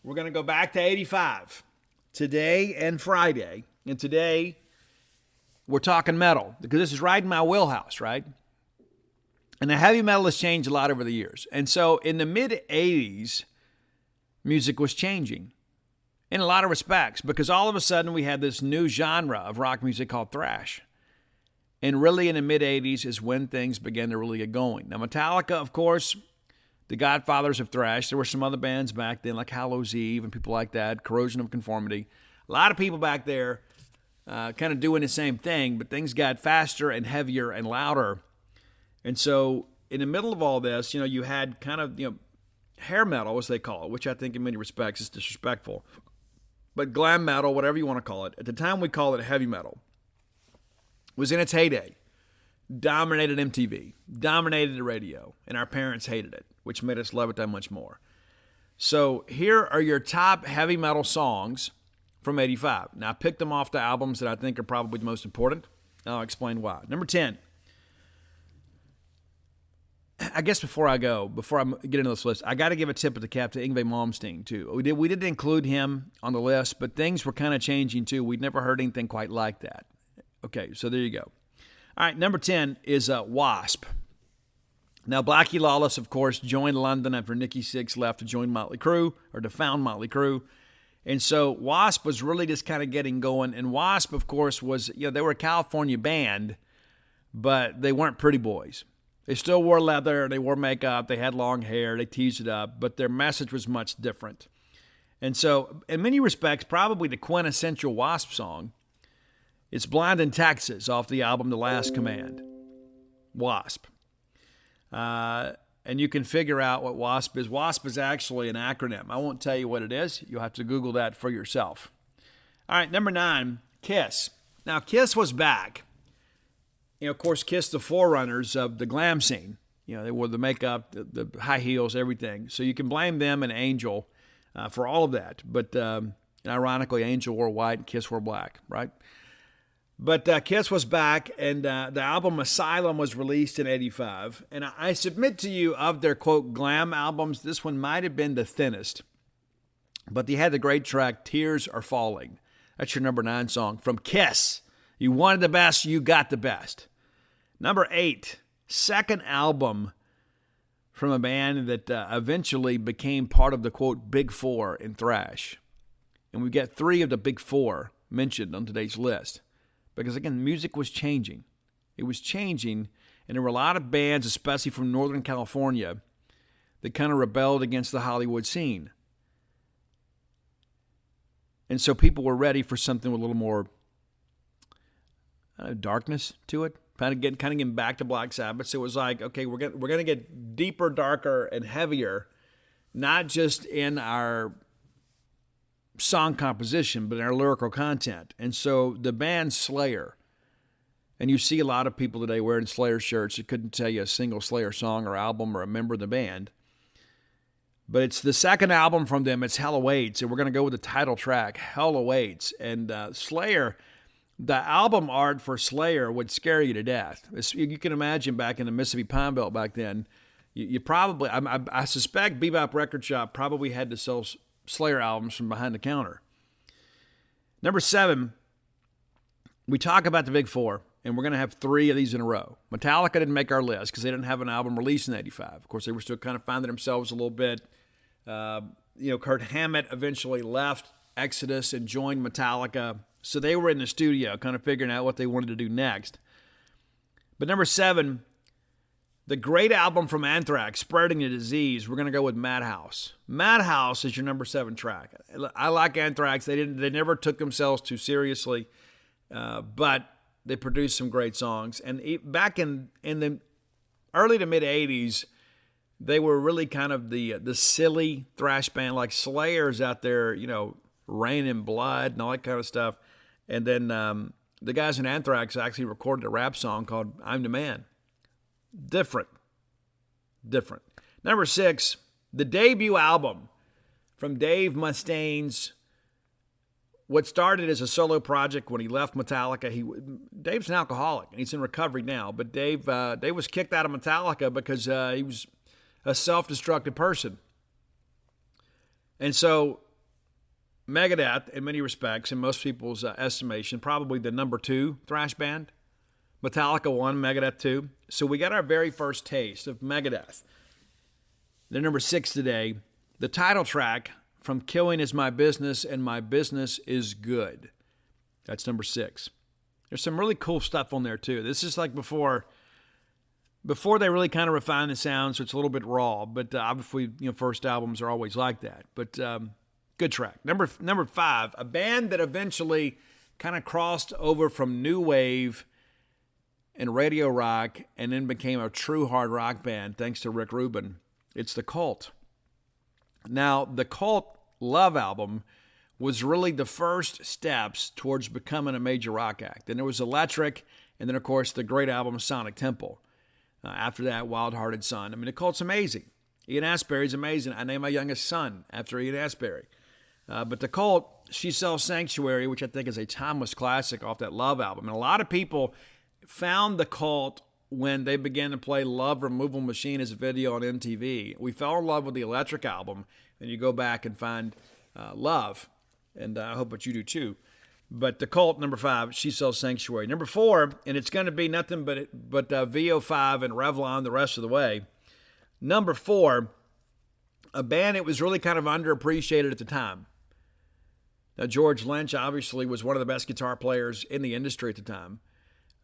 we're going to go back to 85, today and Friday. And today, we're talking metal, because this is right in my wheelhouse, right? And the heavy metal has changed a lot over the years. And so in the mid-'80s, music was changing in a lot of respects, because all of a sudden we had this new genre of rock music called thrash. And really in the mid-'80s is when things began to really get going. Now, Metallica, of course, the godfathers of thrash. There were some other bands back then like Hallows' Eve and people like that, Corrosion of Conformity. A lot of people back there kind of doing the same thing, but things got faster and heavier and louder. And so in the middle of all this, you had kind of, hair metal, as they call it, which I think in many respects is disrespectful. But glam metal, whatever you want to call it, at the time we called it heavy metal, was in its heyday. Dominated MTV, dominated the radio, and our parents hated it, which made us love it that much more. So here are your top heavy metal songs from 85. Now, I picked them off the albums that I think are probably the most important. I'll explain why. Number 10. I guess before I get into this list, I got to give a tip of the cap to Yngwie Malmsteen, too. We didn't include him on the list, but things were kind of changing, too. We'd never heard anything quite like that. Okay, so there you go. All right, number 10 is Wasp. Now, Blackie Lawless, of course, joined London after Nikki Sixx left to join Motley Crue, or to found Motley Crue. And so Wasp was really just kind of getting going. And Wasp, of course, was, they were a California band, but they weren't pretty boys. They still wore leather, they wore makeup, they had long hair, they teased it up, but their message was much different. And so, in many respects, probably the quintessential Wasp song. It's Blind in Texas off the album The Last Command. Wasp. And you can figure out what WASP is. WASP is actually an acronym. I won't tell you what it is. You'll have to Google that for yourself. All right, number 9, Kiss. Now, Kiss was back. Of course, Kiss, the forerunners of the glam scene. They wore the makeup, the high heels, everything. So you can blame them and Angel for all of that. But ironically, Angel wore white and Kiss wore black, right? But Kiss was back, and the album Asylum was released in 85. And I submit to you, of their, quote, glam albums, this one might have been the thinnest. But they had the great track, Tears Are Falling. That's your number 9 song from Kiss. You wanted the best, you got the best. Number 8, second album from a band that eventually became part of the, quote, Big Four in thrash. And we get 3 of the Big Four mentioned on today's list. Because, again, music was changing. It was changing, and there were a lot of bands, especially from Northern California, that kind of rebelled against the Hollywood scene. And so people were ready for something with a little more darkness to it, kind of getting back to Black Sabbath. So it was like, okay, we're gonna get deeper, darker, and heavier, not just in our song composition, but in our lyrical content. And so the band Slayer, and you see a lot of people today wearing Slayer shirts that couldn't tell you a single Slayer song or album or a member of the band. But it's the second album from them. It's Hell Awaits, and we're going to go with the title track, Hell Awaits. And Slayer, the album art for Slayer would scare you to death. You can imagine back in the Mississippi Pine Belt back then, you probably, I suspect Bebop Record Shop probably had to sell Slayer albums from behind the counter. Number 7, we talk about the Big Four, and we're going to have 3 of these in a row. Metallica didn't make our list because they didn't have an album released in 85. Of course, they were still kind of finding themselves a little bit. Kurt Hammett eventually left Exodus and joined Metallica. So they were in the studio kind of figuring out what they wanted to do next. But number 7, the great album from Anthrax, Spreading the Disease, we're going to go with Madhouse. Madhouse is your number 7 track. I like Anthrax. They never took themselves too seriously, but they produced some great songs. And back in the early to mid 80s, they were really kind of the silly thrash band, like Slayer's out there, Rain in Blood and all that kind of stuff. And then the guys in Anthrax actually recorded a rap song called I'm the Man. Different. Number 6, the debut album from Dave Mustaine's, what started as a solo project when he left Metallica. Dave's an alcoholic, and he's in recovery now. But Dave was kicked out of Metallica because he was a self-destructive person. And so Megadeth, in many respects, in most people's estimation, probably the number 2 thrash band. Metallica 1, Megadeth 2. So we got our very first taste of Megadeth. They're number 6 today. The title track, From Killing Is My Business and My Business Is Good. That's number 6. There's some really cool stuff on there too. This is like before they really kind of refine the sound, so it's a little bit raw. But obviously, first albums are always like that. But good track. Number 5, a band that eventually kind of crossed over from new wave and radio rock and then became a true hard rock band thanks to Rick Rubin. It's The Cult. Now, the Cult Love album was really the first steps towards becoming a major rock act. Then there was Electric, and then, of course, the great album Sonic Temple. After that, Wild Hearted Son. I mean, the Cult's amazing. Ian Astbury's amazing. I named my youngest son after Ian Astbury. But the Cult, She Sells Sanctuary, which I think is a timeless classic off that Love album. And a lot of people found the Cult when they began to play Love Removal Machine as a video on MTV. We fell in love with the Electric album, and you go back and find Love, and I hope that you do too. But the Cult, number 5, She Sells Sanctuary. Number 4, and it's going to be nothing but VO5 and Revlon the rest of the way. Number 4, a band that was really kind of underappreciated at the time. Now, George Lynch obviously was one of the best guitar players in the industry at the time.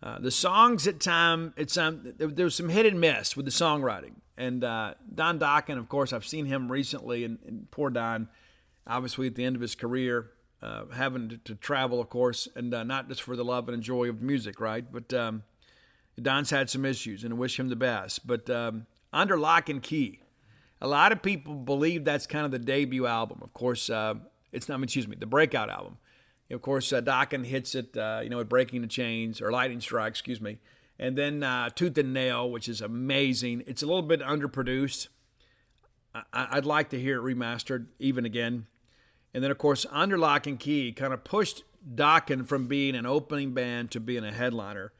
The songs at time, there was some hit and miss with the songwriting. And Don Dokken, of course, I've seen him recently, and poor Don, obviously at the end of his career, having to travel, of course, and not just for the love and joy of music, right? But Don's had some issues, and I wish him the best. But Under Lock and Key, a lot of people believe that's kind of the debut album. Of course, it's not, excuse me, the breakout album. Of course, Dokken hits it, at Breaking the Chains, or Lightning Strike, excuse me. And then Tooth and Nail, which is amazing. It's a little bit underproduced. I'd like to hear it remastered even again. And then, of course, Under Lock and Key kind of pushed Dokken from being an opening band to being a headliner.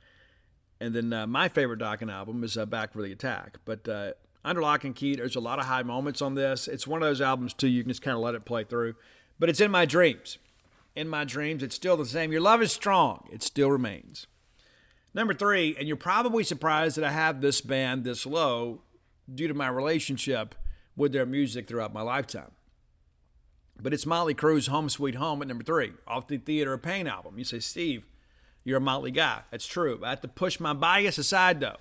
And then my favorite Dokken album is Back for the Attack. But Under Lock and Key, there's a lot of high moments on this. It's one of those albums, too, you can just kind of let it play through. But it's in my dreams. In my dreams, it's still the same. Your love is strong. It still remains. Number 3, and you're probably surprised that I have this band this low due to my relationship with their music throughout my lifetime. But it's Motley Crue's Home Sweet Home at number 3, off the Theater of Pain album. You say, Steve, you're a Motley guy. That's true. I have to push my bias aside, though.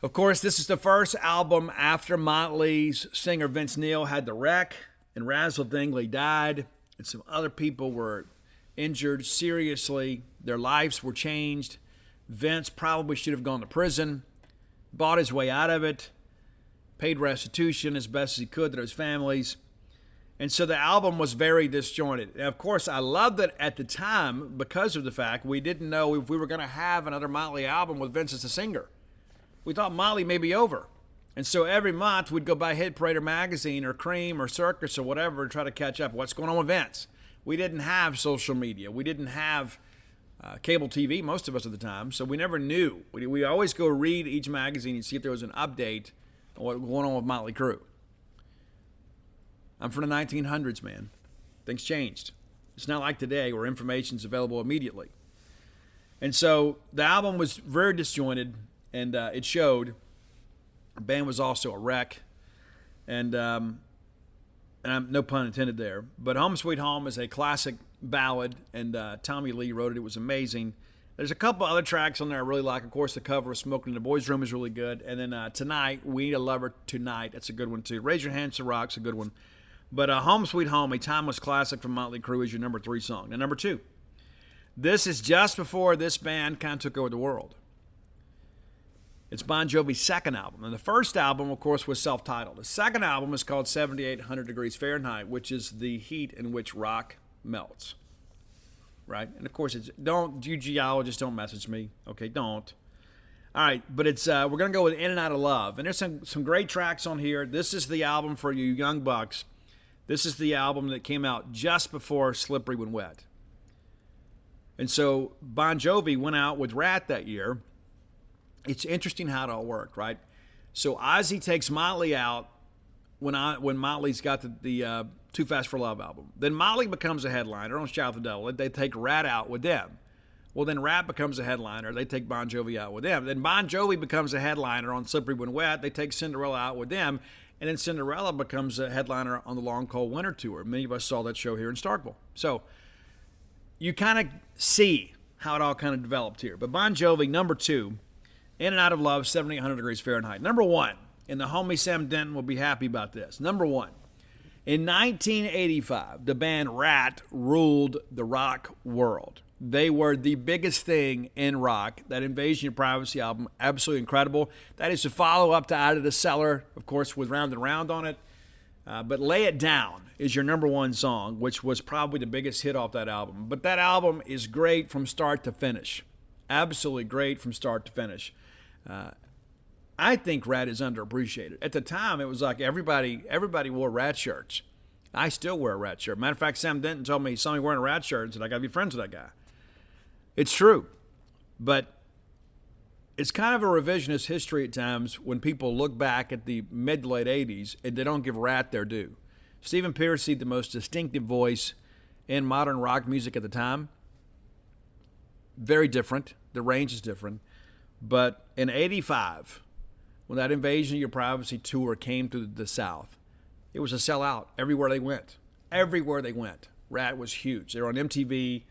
Of course, this is the first album after Motley's singer Vince Neil had the wreck and Razzle Dingley died, and some other people were injured seriously. Their lives were changed. Vince probably should have gone to prison, bought his way out of it, paid restitution as best as he could to those families. And so the album was very disjointed. And of course, I loved it at the time because of the fact we didn't know if we were going to have another Motley album with Vince as the singer. We thought Motley may be over. And so every month we'd go buy Hit Parader magazine or Cream or Circus or whatever and try to catch up. What's going on with Vince? We didn't have social media. We didn't have cable TV, most of us at the time, so we never knew. We always go read each magazine and see if there was an update on what was going on with Motley Crue. I'm from the 1900s, man. Things changed. It's not like today where information's available immediately. And so the album was very disjointed, and it showed. The band was also a wreck, and no pun intended there. But Home Sweet Home is a classic ballad, and Tommy Lee wrote it. It was amazing. There's a couple other tracks on there I really like. Of course, the cover of Smoking in the Boys' Room is really good. And then Tonight, We Need a Lover Tonight. That's a good one, too. Raise Your Hands to Rock's a good one. But Home Sweet Home, a timeless classic from Motley Crue, is your number 3 song. Now, number 2. This is just before this band kind of took over the world. It's Bon Jovi's second album. And the first album, of course, was self-titled. The second album is called 7800 Degrees Fahrenheit, which is the heat in which rock melts. Right? And, of course, you geologists don't message me. Okay, don't. All right, but it's we're going to go with In and Out of Love. And there's some great tracks on here. This is the album for you young bucks. This is the album that came out just before Slippery When Wet. And so Bon Jovi went out with Rat that year. It's interesting how it all worked, right? So Ozzy takes Motley out when Motley's got the Too Fast for Love album. Then Motley becomes a headliner on Shout the Devil. They take Rat out with them. Well, then Rat becomes a headliner. They take Bon Jovi out with them. Then Bon Jovi becomes a headliner on Slippery When Wet. They take Cinderella out with them. And then Cinderella becomes a headliner on the Long Cold Winter Tour. Many of us saw that show here in Starkville. So you kind of see how it all kind of developed here. But Bon Jovi, number 2, In and Out of Love, 7800 Degrees Fahrenheit. Number 1, and the homie Sam Denton will be happy about this. Number 1, in 1985, the band Rat ruled the rock world. They were the biggest thing in rock. That Invasion of Privacy album, absolutely incredible. That is a follow-up to Out of the Cellar, of course, with Round and Round on it. But Lay It Down is your number 1 song, which was probably the biggest hit off that album. But that album is great from start to finish. Absolutely great from start to finish. I think Rat is underappreciated. At the time, it was like everybody wore Rat shirts. I still wear a Rat shirt. Matter of fact, Sam Denton told me he saw me wearing a Rat shirt and said, I got to be friends with that guy. It's true. But it's kind of a revisionist history at times when people look back at the mid to late 80s and they don't give Rat their due. Stephen Pearcy, the most distinctive voice in modern rock music at the time. Very different. The range is different. But in 85, when that Invasion of Your Privacy tour came to the South, it was a sellout everywhere they went. Everywhere they went. Rat was huge. They were on MTV.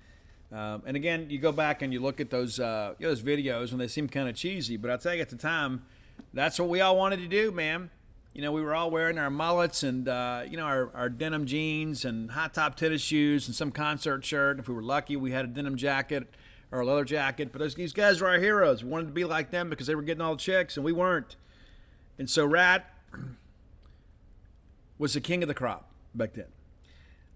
And again, you go back and you look at those videos and they seem kind of cheesy. But I tell you, at the time, that's what we all wanted to do, man. we were all wearing our mullets and, our denim jeans and high top tennis shoes and some concert shirt. If we were lucky, we had a denim jacket or a leather jacket. But these guys were our heroes. We wanted to be like them because they were getting all the chicks and we weren't. And so Rat was the king of the crop back then.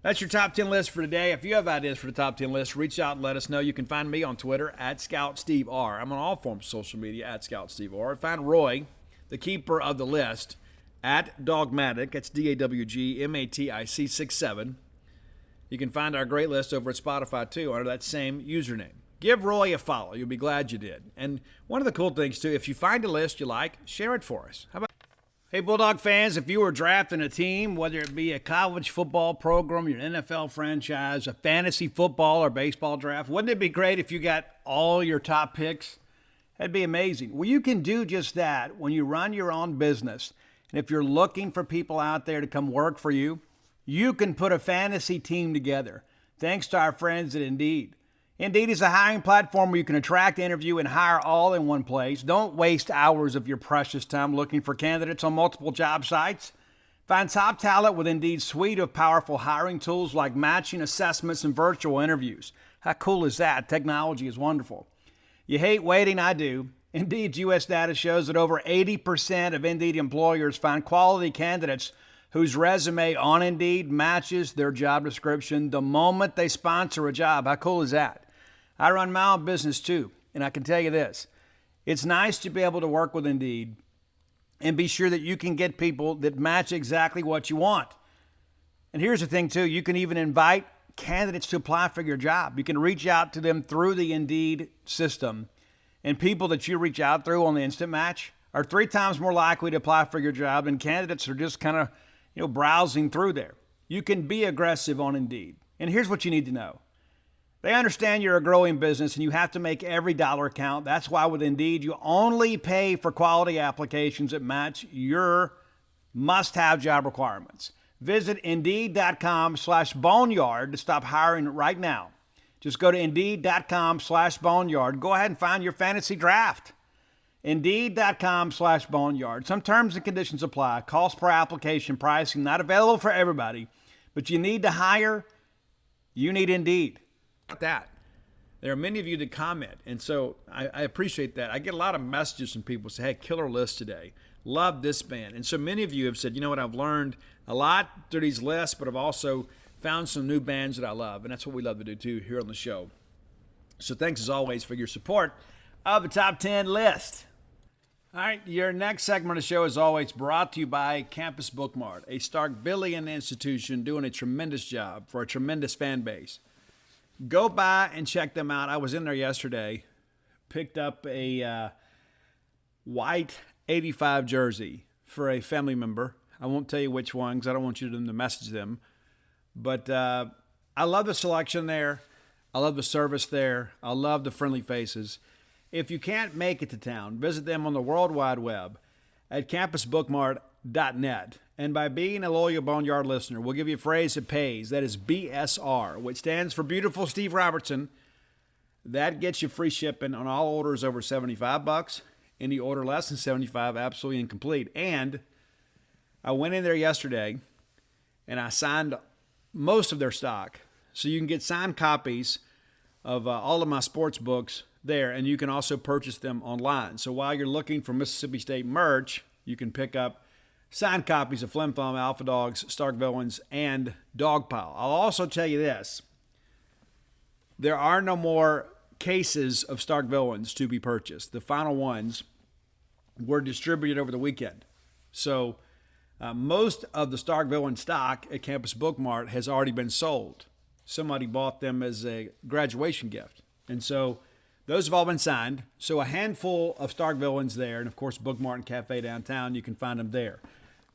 That's your top 10 list for today. If you have ideas for the top 10 list, reach out and let us know. You can find me on Twitter at ScoutSteveR. I'm on all forms of social media at ScoutSteveR. Find Roy, the keeper of the list, at Dogmatic. That's DAWGMATIC 67. You can find our great list over at Spotify too under that same username. Give Roy a follow. You'll be glad you did. And one of the cool things too, if you find a list you like, share it for us. How about? Hey, Bulldog fans, if you were drafting a team, whether it be a college football program, your NFL franchise, a fantasy football or baseball draft, wouldn't it be great if you got all your top picks? That'd be amazing. Well, you can do just that when you run your own business. And if you're looking for people out there to come work for you, you can put a fantasy team together, thanks to our friends at Indeed. Indeed is a hiring platform where you can attract, interview, and hire all in one place. Don't waste hours of your precious time looking for candidates on multiple job sites. Find top talent with Indeed's suite of powerful hiring tools like matching, assessments, and virtual interviews. How cool is that? Technology is wonderful. You hate waiting, I do. Indeed's U.S. data shows that over 80% of Indeed employers find quality candidates whose resume on Indeed matches their job description the moment they sponsor a job. How cool is that? I run my own business too, and I can tell you this. It's nice to be able to work with Indeed and be sure that you can get people that match exactly what you want. And here's the thing too, you can even invite candidates to apply for your job. You can reach out to them through the Indeed system, and people that you reach out through on the Instant Match are 3 times more likely to apply for your job than candidates who are just kind of, browsing through there. You can be aggressive on Indeed. And here's what you need to know. They understand you're a growing business and you have to make every dollar count. That's why with Indeed, you only pay for quality applications that match your must-have job requirements. Visit Indeed.com/boneyard to stop hiring right now. Just go to Indeed.com/boneyard. Go ahead and find your fantasy draft. Indeed.com/boneyard. Some terms and conditions apply. Cost per application pricing not available for everybody, but you need to hire. You need Indeed. That. There are many of you that comment, and so I appreciate that. I get a lot of messages from people say, hey, killer list today. Love this band. And so many of you have said, you know what, I've learned a lot through these lists, but I've also found some new bands that I love, and that's what we love to do too here on the show. So thanks as always for your support of the Top 10 list. All right, your next segment of the show is always brought to you by Campus Bookmart, a Starkvillian institution doing a tremendous job for a tremendous fan base. Go by and check them out. I was in there yesterday, picked up a white 85 jersey for a family member. I won't tell you which one because I don't want you to message them. But I love the selection there. I love the service there. I love the friendly faces. If you can't make it to town, visit them on the World Wide Web at campusbookmart.net. And by being a loyal Boneyard listener, we'll give you a phrase that pays. That is BSR, which stands for Beautiful Steve Robertson. That gets you free shipping on all orders over $75. Any order less than $75, absolutely incomplete. And I went in there yesterday and I signed most of their stock. So you can get signed copies of all of my sports books there, and you can also purchase them online. So while you're looking for Mississippi State merch, you can pick up signed copies of Flim Flum, Alpha Dogs, Starkvillains, and Dogpile. I'll also tell you this. There are no more cases of Starkvillains to be purchased. The final ones were distributed over the weekend. So most of the Starkvillain stock at Campus Bookmart has already been sold. Somebody bought them as a graduation gift. And so those have all been signed. So a handful of Starkvillains there. And, of course, Bookmart and Cafe downtown, you can find them there.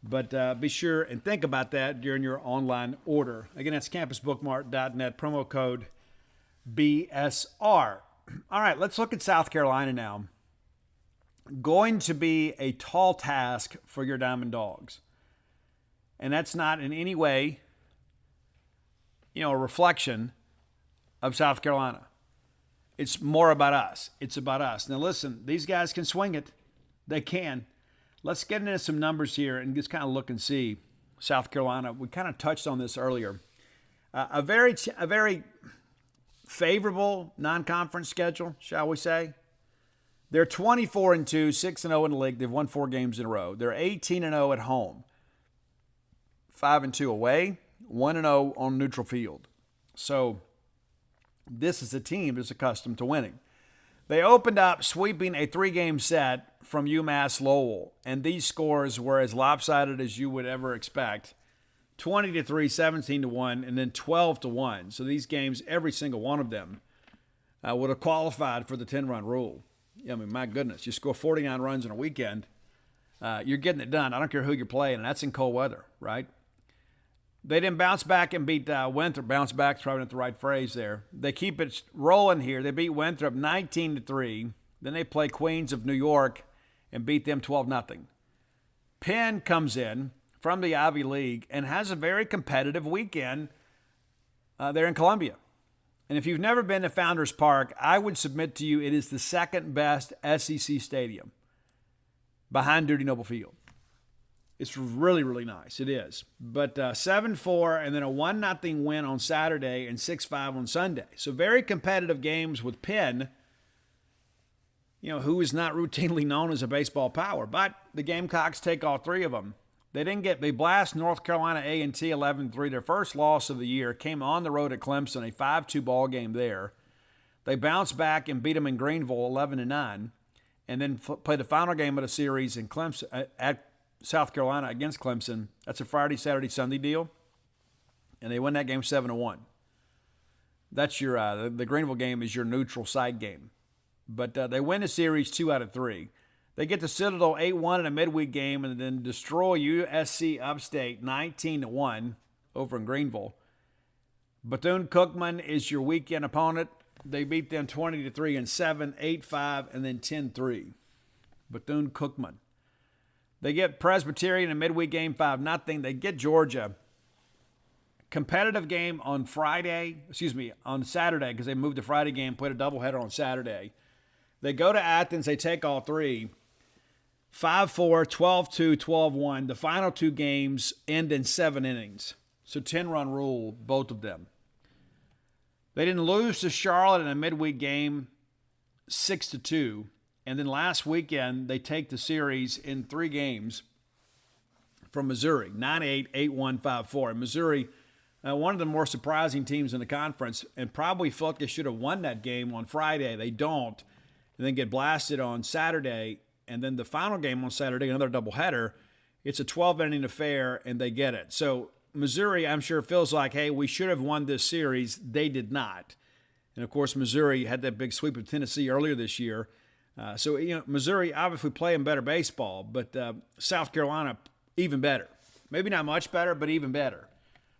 But be sure and think about that during your online order. Again, that's campusbookmart.net, promo code BSR. All right, let's look at South Carolina now. Going to be a tall task for your Diamond Dogs. And that's not in any way, a reflection of South Carolina. It's more about us. It's about us. Now, listen, these guys can swing it. They can. Let's get into some numbers here and just kind of look and see. South Carolina, we kind of touched on this earlier. A very favorable non-conference schedule, shall we say. They're 24-2, 6-0 in the league. They've won 4 games in a row. They're 18-0 at home, 5-2 away, 1-0 on neutral field. So this is a team that's accustomed to winning. They opened up sweeping a 3-game set from UMass Lowell, and these scores were as lopsided as you would ever expect. 20-3, 17-1, and then 12-1. So these games, every single one of them, would have qualified for the 10-run rule. I mean, my goodness, you score 49 runs in a weekend, you're getting it done. I don't care who you're playing, and that's in cold weather, right? They didn't bounce back and beat Winthrop. Bounce back is probably not the right phrase there. They keep it rolling here. They beat Winthrop 19-3. Then they play Queens of New York and beat them 12-0. Penn comes in from the Ivy League and has a very competitive weekend there in Columbia. And if you've never been to Founders Park, I would submit to you it is the second best SEC stadium behind Dudy Noble Field. It's really, really nice. It is. But 7-4 and then a 1-0 win on Saturday and 6-5 on Sunday. So very competitive games with Penn, who is not routinely known as a baseball power. But the Gamecocks take all 3 of them. They blast North Carolina A&T 11-3. Their first loss of the year came on the road at Clemson, a 5-2 ball game there. They bounced back and beat them in Greenville 11-9, and then played the final game of the series in Clemson at South Carolina against Clemson. That's a Friday, Saturday, Sunday deal, and they win that game 7-1. That's your the Greenville game is your neutral site game, but they win the series 2 out of 3. They get to Citadel 8-1 in a midweek game and then destroy USC Upstate 19-1 over in Greenville. Bethune-Cookman is your weekend opponent. They beat them 20-3 and 7, 8-5, and then 10-3. Bethune-Cookman. They get Presbyterian in a midweek game 5-0. They get Georgia. Competitive game on on Saturday because they moved the Friday game, played a doubleheader on Saturday. They go to Athens. They take all 3. 5-4, 12-2, 12-1. The final 2 games end in 7 innings. So 10-run rule, both of them. They didn't lose to Charlotte in a midweek game 6-2. And then last weekend, they take the series in 3 games from Missouri, 9-8, 8-1, 5-4. And Missouri, one of the more surprising teams in the conference, and probably felt they should have won that game on Friday. They don't, and then get blasted on Saturday. And then the final game on Saturday, another doubleheader. It's a 12-inning affair, and they get it. So Missouri, I'm sure, feels like, hey, we should have won this series. They did not. And, of course, Missouri had that big sweep of Tennessee earlier this year. So Missouri obviously playing better baseball, but South Carolina even better. Maybe not much better, but even better.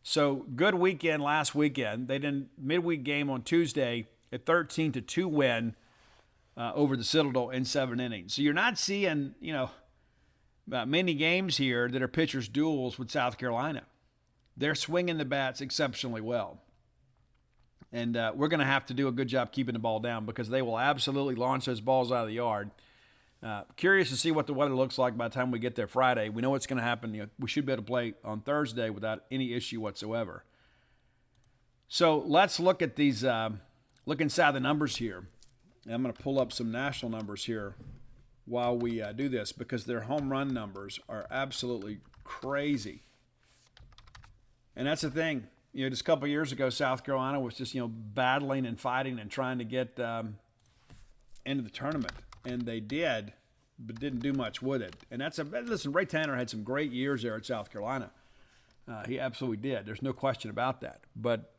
So good weekend last weekend. They did a midweek game on Tuesday, a 13-2 win over the Citadel in 7 innings. So you're not seeing, many games here that are pitchers' duels with South Carolina. They're swinging the bats exceptionally well. And we're going to have to do a good job keeping the ball down because they will absolutely launch those balls out of the yard. Curious to see what the weather looks like by the time we get there Friday. We know what's going to happen. We should be able to play on Thursday without any issue whatsoever. So let's look at these, look inside the numbers here. I'm going to pull up some national numbers here while we do this because their home run numbers are absolutely crazy. And that's the thing. Just a couple of years ago, South Carolina was just, battling and fighting and trying to get into the tournament. And they did, but didn't do much with it. And listen, Ray Tanner had some great years there at South Carolina. He absolutely did. There's no question about that. But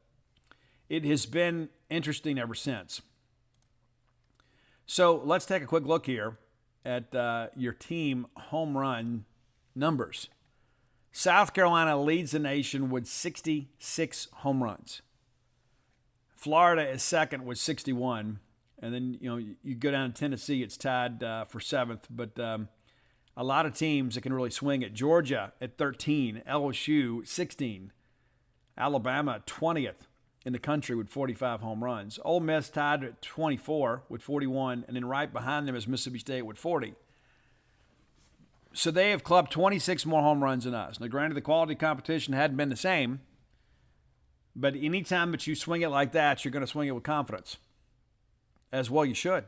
it has been interesting ever since. So let's take a quick look here at your team home run numbers. South Carolina leads the nation with 66 home runs. Florida is second with 61. And then, you go down to Tennessee, it's tied for 7th. But a lot of teams that can really swing it. Georgia at 13, LSU 16, Alabama 20th in the country with 45 home runs. Ole Miss tied at 24 with 41, and then right behind them is Mississippi State with 40. So they have clubbed 26 more home runs than us. Now, granted, the quality of competition hadn't been the same, but anytime that you swing it like that, you're going to swing it with confidence. As well you should.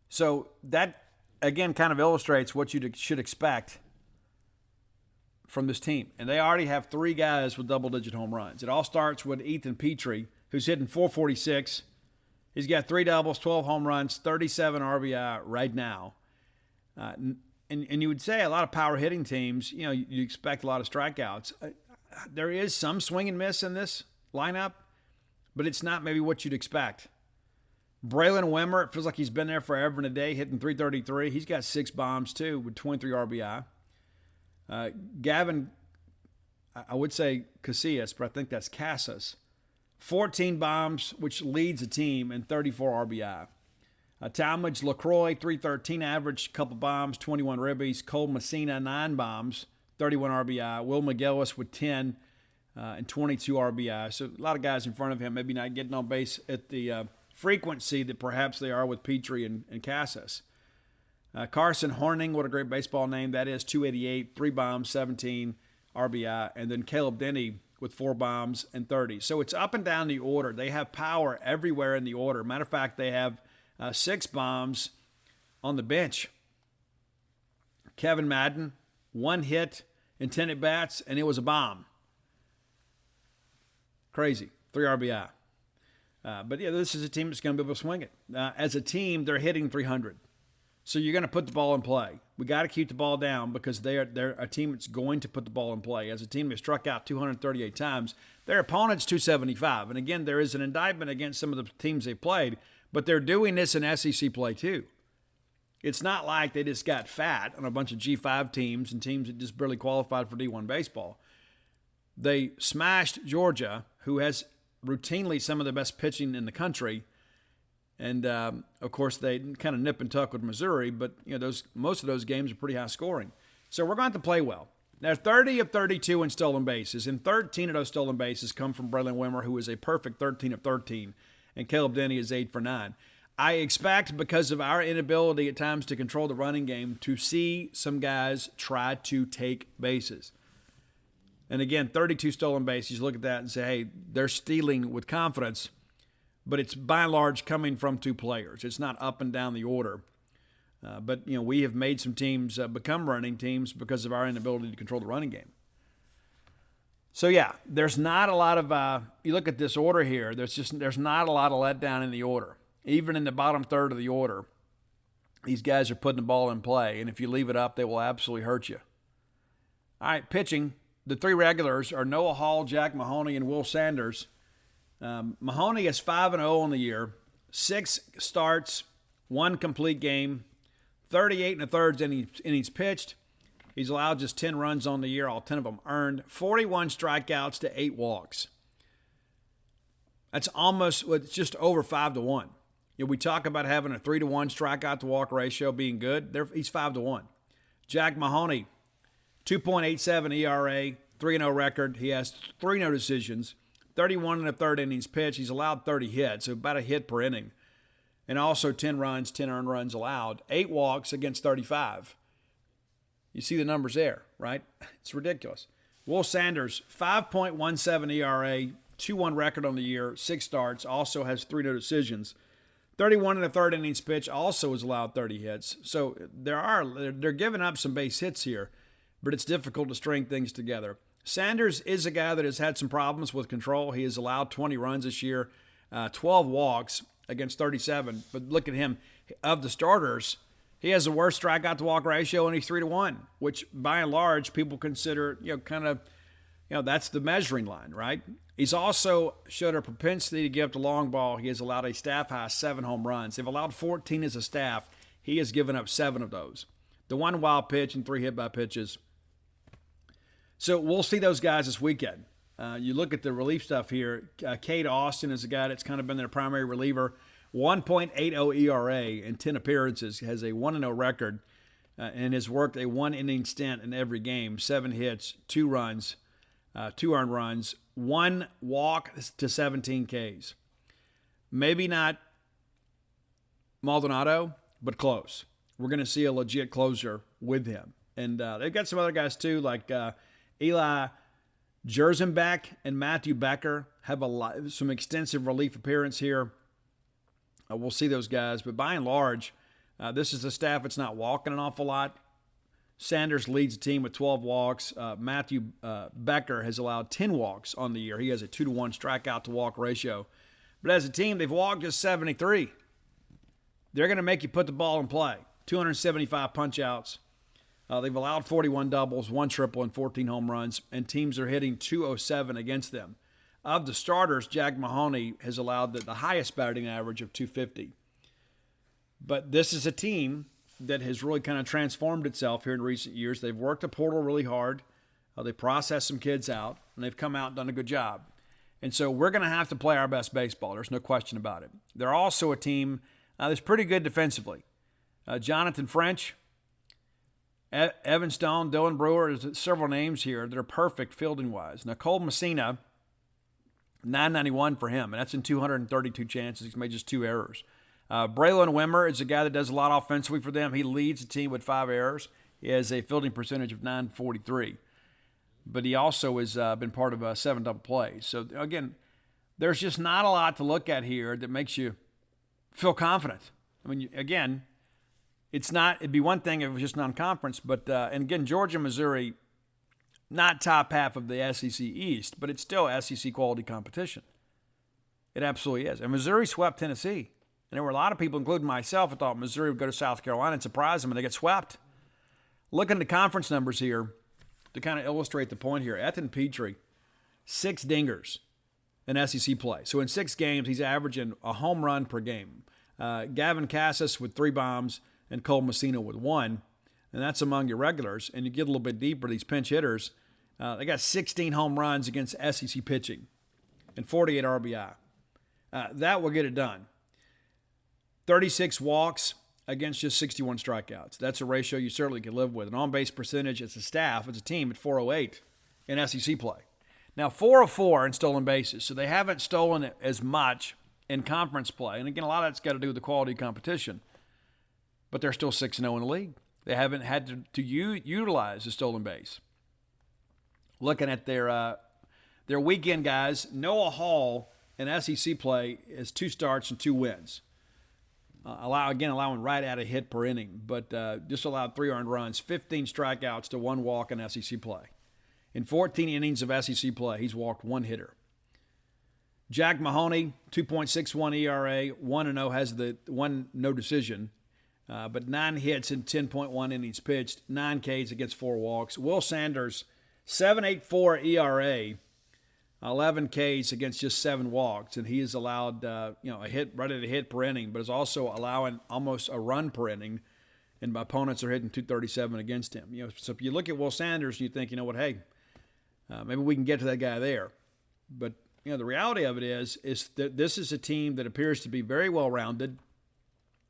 So that, again, kind of illustrates what you should expect from this team. And they already have 3 guys with double-digit home runs. It all starts with Ethan Petrie, who's hitting .446. He's got 3 doubles, 12 home runs, 37 RBI right now. And you would say a lot of power hitting teams, you expect a lot of strikeouts. There is some swing and miss in this lineup, but it's not maybe what you'd expect. Braylon Wimmer, it feels like he's been there forever and a day, hitting .333. He's got 6 bombs, too, with 23 RBI. Gavin, I would say Casillas, but I think that's Casas. 14 bombs, which leads the team, and 34 RBI. Talmadge LaCroix, .313 average, couple bombs, 21 ribbies. Cole Messina, 9 bombs, 31 RBI. Will McGillis with 10 and 22 RBI. So a lot of guys in front of him, maybe not getting on base at the frequency that perhaps they are with Petrie and Casas. Carson Horning, what a great baseball name that is, 288, 3 bombs, 17 RBI. And then Caleb Denny with 4 bombs and 30. So it's up and down the order. They have power everywhere in the order. Matter of fact, they have 6 bombs on the bench. Kevin Madden, 1 hit and 10 at-bats, and it was a bomb. Crazy. 3 RBI. But yeah, this is a team that's going to be able to swing it. As a team, they're hitting .300. So you're going to put the ball in play. We got to keep the ball down because they're a team that's going to put the ball in play. As a team that struck out 238 times, their opponent's 275. And again, there is an indictment against some of the teams they played, but they're doing this in SEC play too. It's not like they just got fat on a bunch of G5 teams and teams that just barely qualified for D1 baseball. They smashed Georgia, who has routinely some of the best pitching in the country. And, of course, they kind of nip and tuck with Missouri, but most of those games are pretty high scoring. So we're going to have to play well. Now, 30 of 32 in stolen bases, and 13 of those stolen bases come from Braylon Wimmer, who is a perfect 13 of 13, and Caleb Denny is 8 for 9. I expect, because of our inability at times to control the running game, to see some guys try to take bases. And again, 32 stolen bases, you look at that and say, hey, they're stealing with confidence. But it's by and large coming from 2 players. It's not up and down the order. But we have made some teams become running teams because of our inability to control the running game. So, yeah, there's not a lot of you look at this order here, there's not a lot of letdown in the order. Even in the bottom third of the order, these guys are putting the ball in play. And if you leave it up, they will absolutely hurt you. All right, pitching. The 3 regulars are Noah Hall, Jack Mahoney, and Will Sanders. Mahoney is 5-0 on the year, 6 starts, 1 complete game, 38 1/3 innings pitched. He's allowed just 10 runs on the year, all 10 of them earned, 41 strikeouts to 8 walks. That's it's just over 5-1. We talk about having a 3-to-1 strikeout to walk ratio being good. He's 5-1. Jack Mahoney, 2.87 ERA, 3-0 record. He has 3 no decisions. 31 1/3 innings pitched. He's allowed 30 hits, so about a hit per inning. And also 10 runs, 10 earned runs allowed. 8 walks against 35. You see the numbers there, right? It's ridiculous. Will Sanders, 5.17 ERA, 2-1 record on the year, 6 starts, also has 3 no decisions. 31 1/3 innings pitched, also has allowed 30 hits. So they're giving up some base hits here, but it's difficult to string things together. Sanders is a guy that has had some problems with control. He has allowed 20 runs this year, 12 walks against 37. But look at him. Of the starters, he has the worst strikeout to walk ratio, and he's 3-1, which by and large people consider, that's the measuring line, right? He's also showed a propensity to give up the long ball. He has allowed a staff-high 7 home runs. They've allowed 14 as a staff. He has given up 7 of those. The 1 wild pitch and 3 hit-by pitches. So we'll see those guys this weekend. You look at the relief stuff here. Cade Austin is a guy that's kind of been their primary reliever. 1.80 ERA in 10 appearances. Has a 1-0 record and has worked a 1-inning stint in every game. 7 hits, 2 runs, 2 earned runs, 1 walk to 17 Ks. Maybe not Maldonado, but close. we're going to see a legit closer with him. And they've got some other guys too, like Eli Jersenbeck and Matthew Becker have some extensive relief appearance here. We'll see those guys. But by and large, this is a staff that's not walking an awful lot. Sanders leads the team with 12 walks. Matthew Becker has allowed 10 walks on the year. He has a 2-to-1 strikeout to walk ratio. But as a team, they've walked just 73. They're going to make you put the ball in play. 275 punch-outs. They've allowed 41 doubles, 1 triple, and 14 home runs, and teams are hitting .207 against them. Of the starters, Jack Mahoney has allowed the highest batting average of .250. But this is a team that has really kind of transformed itself here in recent years. They've worked the portal really hard. They processed some kids out, and they've come out and done a good job. And so we're going to have to play our best baseball. There's no question about it. They're also a team that's pretty good defensively. Jonathan French, Evan Stone, Dylan Brewer, there's several names here that are perfect fielding-wise. Now, Cole Messina, 991 for him, and that's in 232 chances. He's made just 2 errors. Braylon Wimmer is a guy that does a lot offensively for them. He leads the team with 5 errors. He has a fielding percentage of 943. But he also has been part of 7 double plays. So, again, there's just not a lot to look at here that makes you feel confident. I mean, again, it'd be one thing if it was just non-conference, but, and again, Georgia, Missouri, not top half of the SEC East, but it's still SEC quality competition. It absolutely is. And Missouri swept Tennessee. And there were a lot of people, including myself, who thought Missouri would go to South Carolina and surprise them, and they get swept. Looking at the conference numbers here to kind of illustrate the point here, Ethan Petrie, 6 dingers in SEC play. So in 6 games, he's averaging a home run per game. Gavin Cassis with 3 bombs and Cole Messina with 1. And that's among your regulars. And you get a little bit deeper, these pinch hitters, they got 16 home runs against SEC pitching and 48 RBI. That will get it done. 36 walks against just 61 strikeouts. That's a ratio you certainly can live with. An on-base percentage as a staff, as a team, at 408 in SEC play. Now, 404 in stolen bases, so they haven't stolen it as much in conference play. And again, a lot of that's got to do with the quality of competition. But they're still 6-0 in the league. They haven't had to utilize the stolen base. Looking at their weekend guys, Noah Hall in SEC play is 2 starts and 2 wins. Allowing right at a hit per inning, but just allowed 3 earned runs, 15 strikeouts to 1 walk in SEC play. In 14 innings of SEC play, he's walked 1 hitter. Jack Mahoney, 2.61 ERA, 1-0, has the 1 no decision, but 9 hits in 10.1 innings pitched, 9 Ks against 4 walks. Will Sanders, 7.84 ERA, 11 Ks against just 7 walks, and he has allowed a hit, right at a hit per inning, but is also allowing almost a run per inning, and opponents are hitting 237 against him. So if you look at Will Sanders, you think, hey, maybe we can get to that guy there. But the reality of it is that this is a team that appears to be very well-rounded,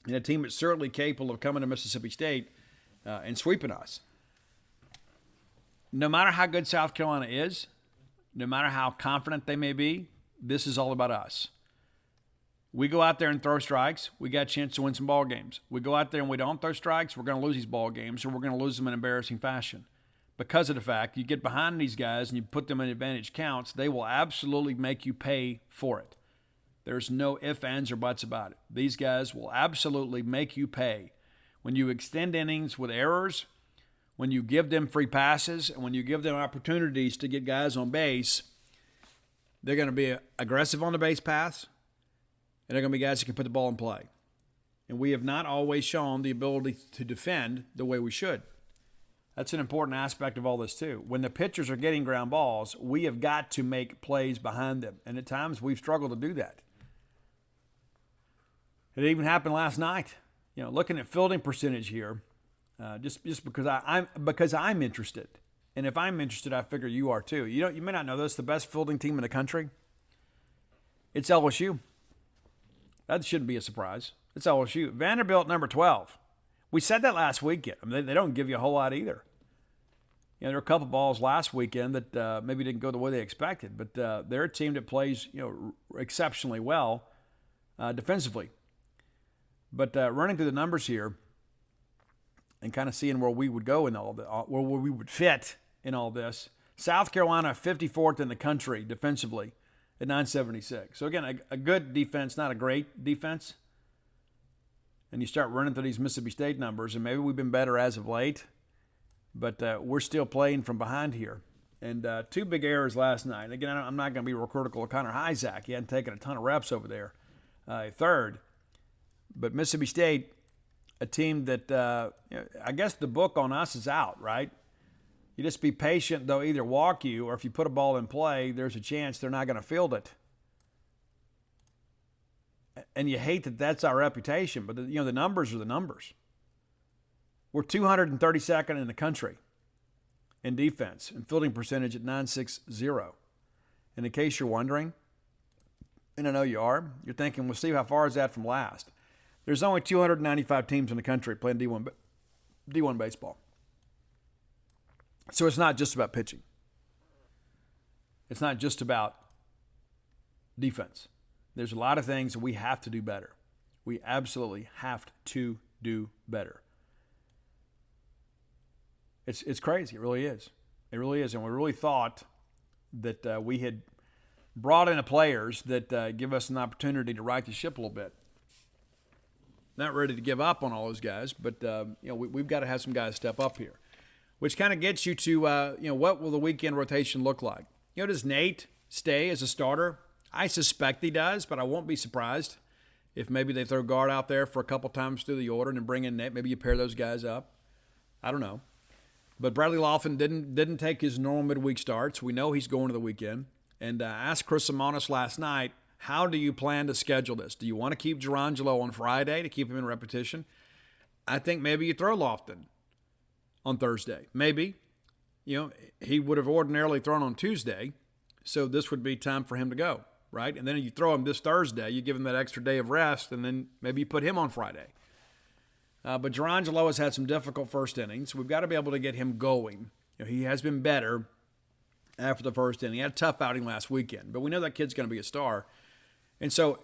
and a team that's certainly capable of coming to Mississippi State and sweeping us. No matter how good South Carolina is, no matter how confident they may be, this is all about us. We go out there and throw strikes, we got a chance to win some ball games. We go out there and we don't throw strikes, we're going to lose these ball games, or we're going to lose them in embarrassing fashion. Because of the fact you get behind these guys and you put them in advantage counts, they will absolutely make you pay for it. There's no ifs, ands, or buts about it. These guys will absolutely make you pay. When you extend innings with errors, when you give them free passes, and when you give them opportunities to get guys on base, they're going to be aggressive on the base paths, and they're going to be guys that can put the ball in play. And we have not always shown the ability to defend the way we should. That's an important aspect of all this, too. When the pitchers are getting ground balls, we have got to make plays behind them. And at times, we've struggled to do that. It even happened last night. Looking at fielding percentage here, just because I'm interested. And if I'm interested, I figure you are too. You may not know this, the best fielding team in the country, it's LSU. That shouldn't be a surprise. It's LSU. Vanderbilt, number 12. We said that last weekend. They don't give you a whole lot either. There were a couple balls last weekend that maybe didn't go the way they expected, but they're a team that plays exceptionally well defensively. But running through the numbers here, and kind of seeing where we would go in all the, where we would fit in all this. South Carolina, 54th in the country defensively at 976. So again, a good defense, not a great defense. And you start running through these Mississippi State numbers, and maybe we've been better as of late, but we're still playing from behind here. And 2 big errors last night. Again, I'm not going to be critical of Connor Hyzak. He hadn't taken a ton of reps over there. Third. But Mississippi State, a team that I guess the book on us is out, right? You just be patient. They'll either walk you, or if you put a ball in play, there's a chance they're not going to field it. And you hate that that's our reputation, but the numbers are the numbers. We're 232nd in the country in defense and fielding percentage at 960. And in case you're wondering, and I know you are, you're thinking, well, Steve, how far is that from last? There's only 295 teams in the country playing D1 baseball. So it's not just about pitching. It's not just about defense. There's a lot of things that we have to do better. We absolutely have to do better. It's crazy. It really is. It really is. And we really thought that we had brought in players that give us an opportunity to right the ship a little bit. Not ready to give up on all those guys, but we've got to have some guys step up here, which kind of gets you to what will the weekend rotation look like? Does Nate stay as a starter? I suspect he does, but I won't be surprised if maybe they throw Guard out there for a couple times through the order and then bring in Nate. Maybe you pair those guys up. I don't know. But Bradley Lofton didn't take his normal midweek starts. We know he's going to the weekend. And I asked Chris Simonis last night, how do you plan to schedule this? Do you want to keep Gerangelo on Friday to keep him in repetition? I think maybe you throw Lofton on Thursday. Maybe. He would have ordinarily thrown on Tuesday, so this would be time for him to go, right? And then you throw him this Thursday, you give him that extra day of rest, and then maybe you put him on Friday. But Gerangelo has had some difficult first innings. We've got to be able to get him going. He has been better after the first inning. He had a tough outing last weekend, but we know that kid's going to be a star. And so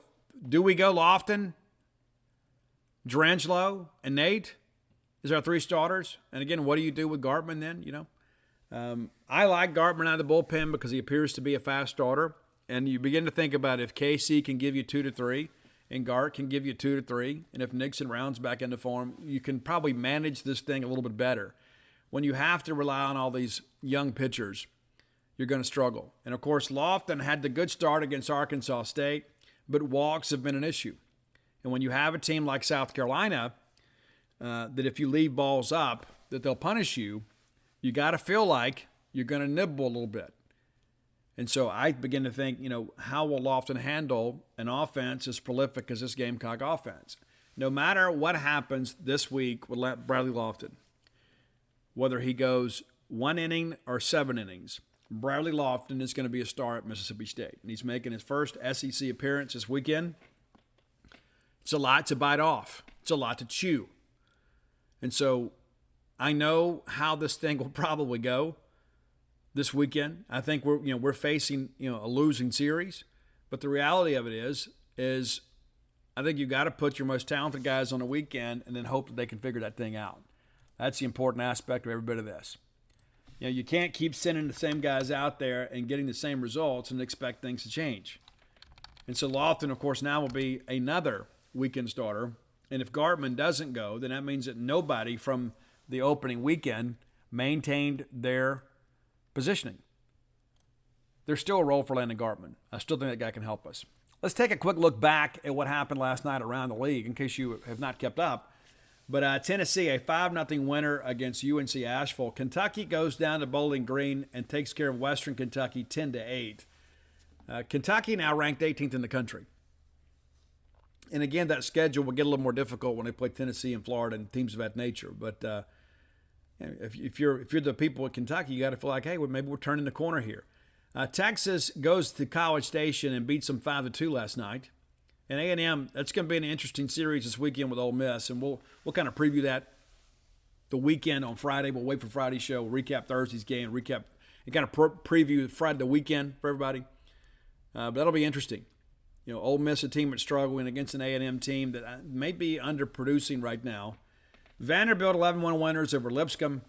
do we go Lofton, Gerangelo, and Nate? Is our 3 starters? And again, what do you do with Gartman then, I like Gartman out of the bullpen because he appears to be a fast starter. And you begin to think about if KC can give you 2 to 3 and Gart can give you 2 to 3, and if Nixon rounds back into form, you can probably manage this thing a little bit better. When you have to rely on all these young pitchers, you're going to struggle. And, of course, Lofton had the good start against Arkansas State, but walks have been an issue. And when you have a team like South Carolina, that if you leave balls up, that they'll punish you, you got to feel like you're going to nibble a little bit. And so I begin to think, how will Lofton handle an offense as prolific as this Gamecock offense? No matter what happens this week with Bradley Lofton, whether he goes 1 inning or 7 innings, Bradley Lofton is going to be a star at Mississippi State. And he's making his first SEC appearance this weekend. It's a lot to bite off. It's a lot to chew. And so I know how this thing will probably go this weekend. I think we're facing a losing series, but the reality of it is I think you got to put your most talented guys on the weekend and then hope that they can figure that thing out. That's the important aspect of every bit of this. You can't keep sending the same guys out there and getting the same results and expect things to change. And so Lofton, of course, now will be another weekend starter. And if Gartman doesn't go, then that means that nobody from the opening weekend maintained their positioning. There's still a role for Landon Gartman. I still think that guy can help us. Let's take a quick look back at what happened last night around the league in case you have not kept up. But Tennessee, a 5-0 winner against UNC Asheville. Kentucky goes down to Bowling Green and takes care of Western Kentucky 10-8. Kentucky now ranked 18th in the country. And again, that schedule will get a little more difficult when they play Tennessee and Florida and teams of that nature. But if you're the people at Kentucky, you got to feel like, hey, well, maybe we're turning the corner here. Texas goes to College Station and beats them 5-2 last night. And A&M, that's going to be an interesting series this weekend with Ole Miss, and we'll kind of preview that the weekend on Friday. We'll wait for Friday's show. We'll recap Thursday's game, recap and kind of preview Friday the weekend for everybody. But that'll be interesting. Ole Miss, a team that's struggling against an A&M team that may be underproducing right now. Vanderbilt 11-1 winners over Lipscomb.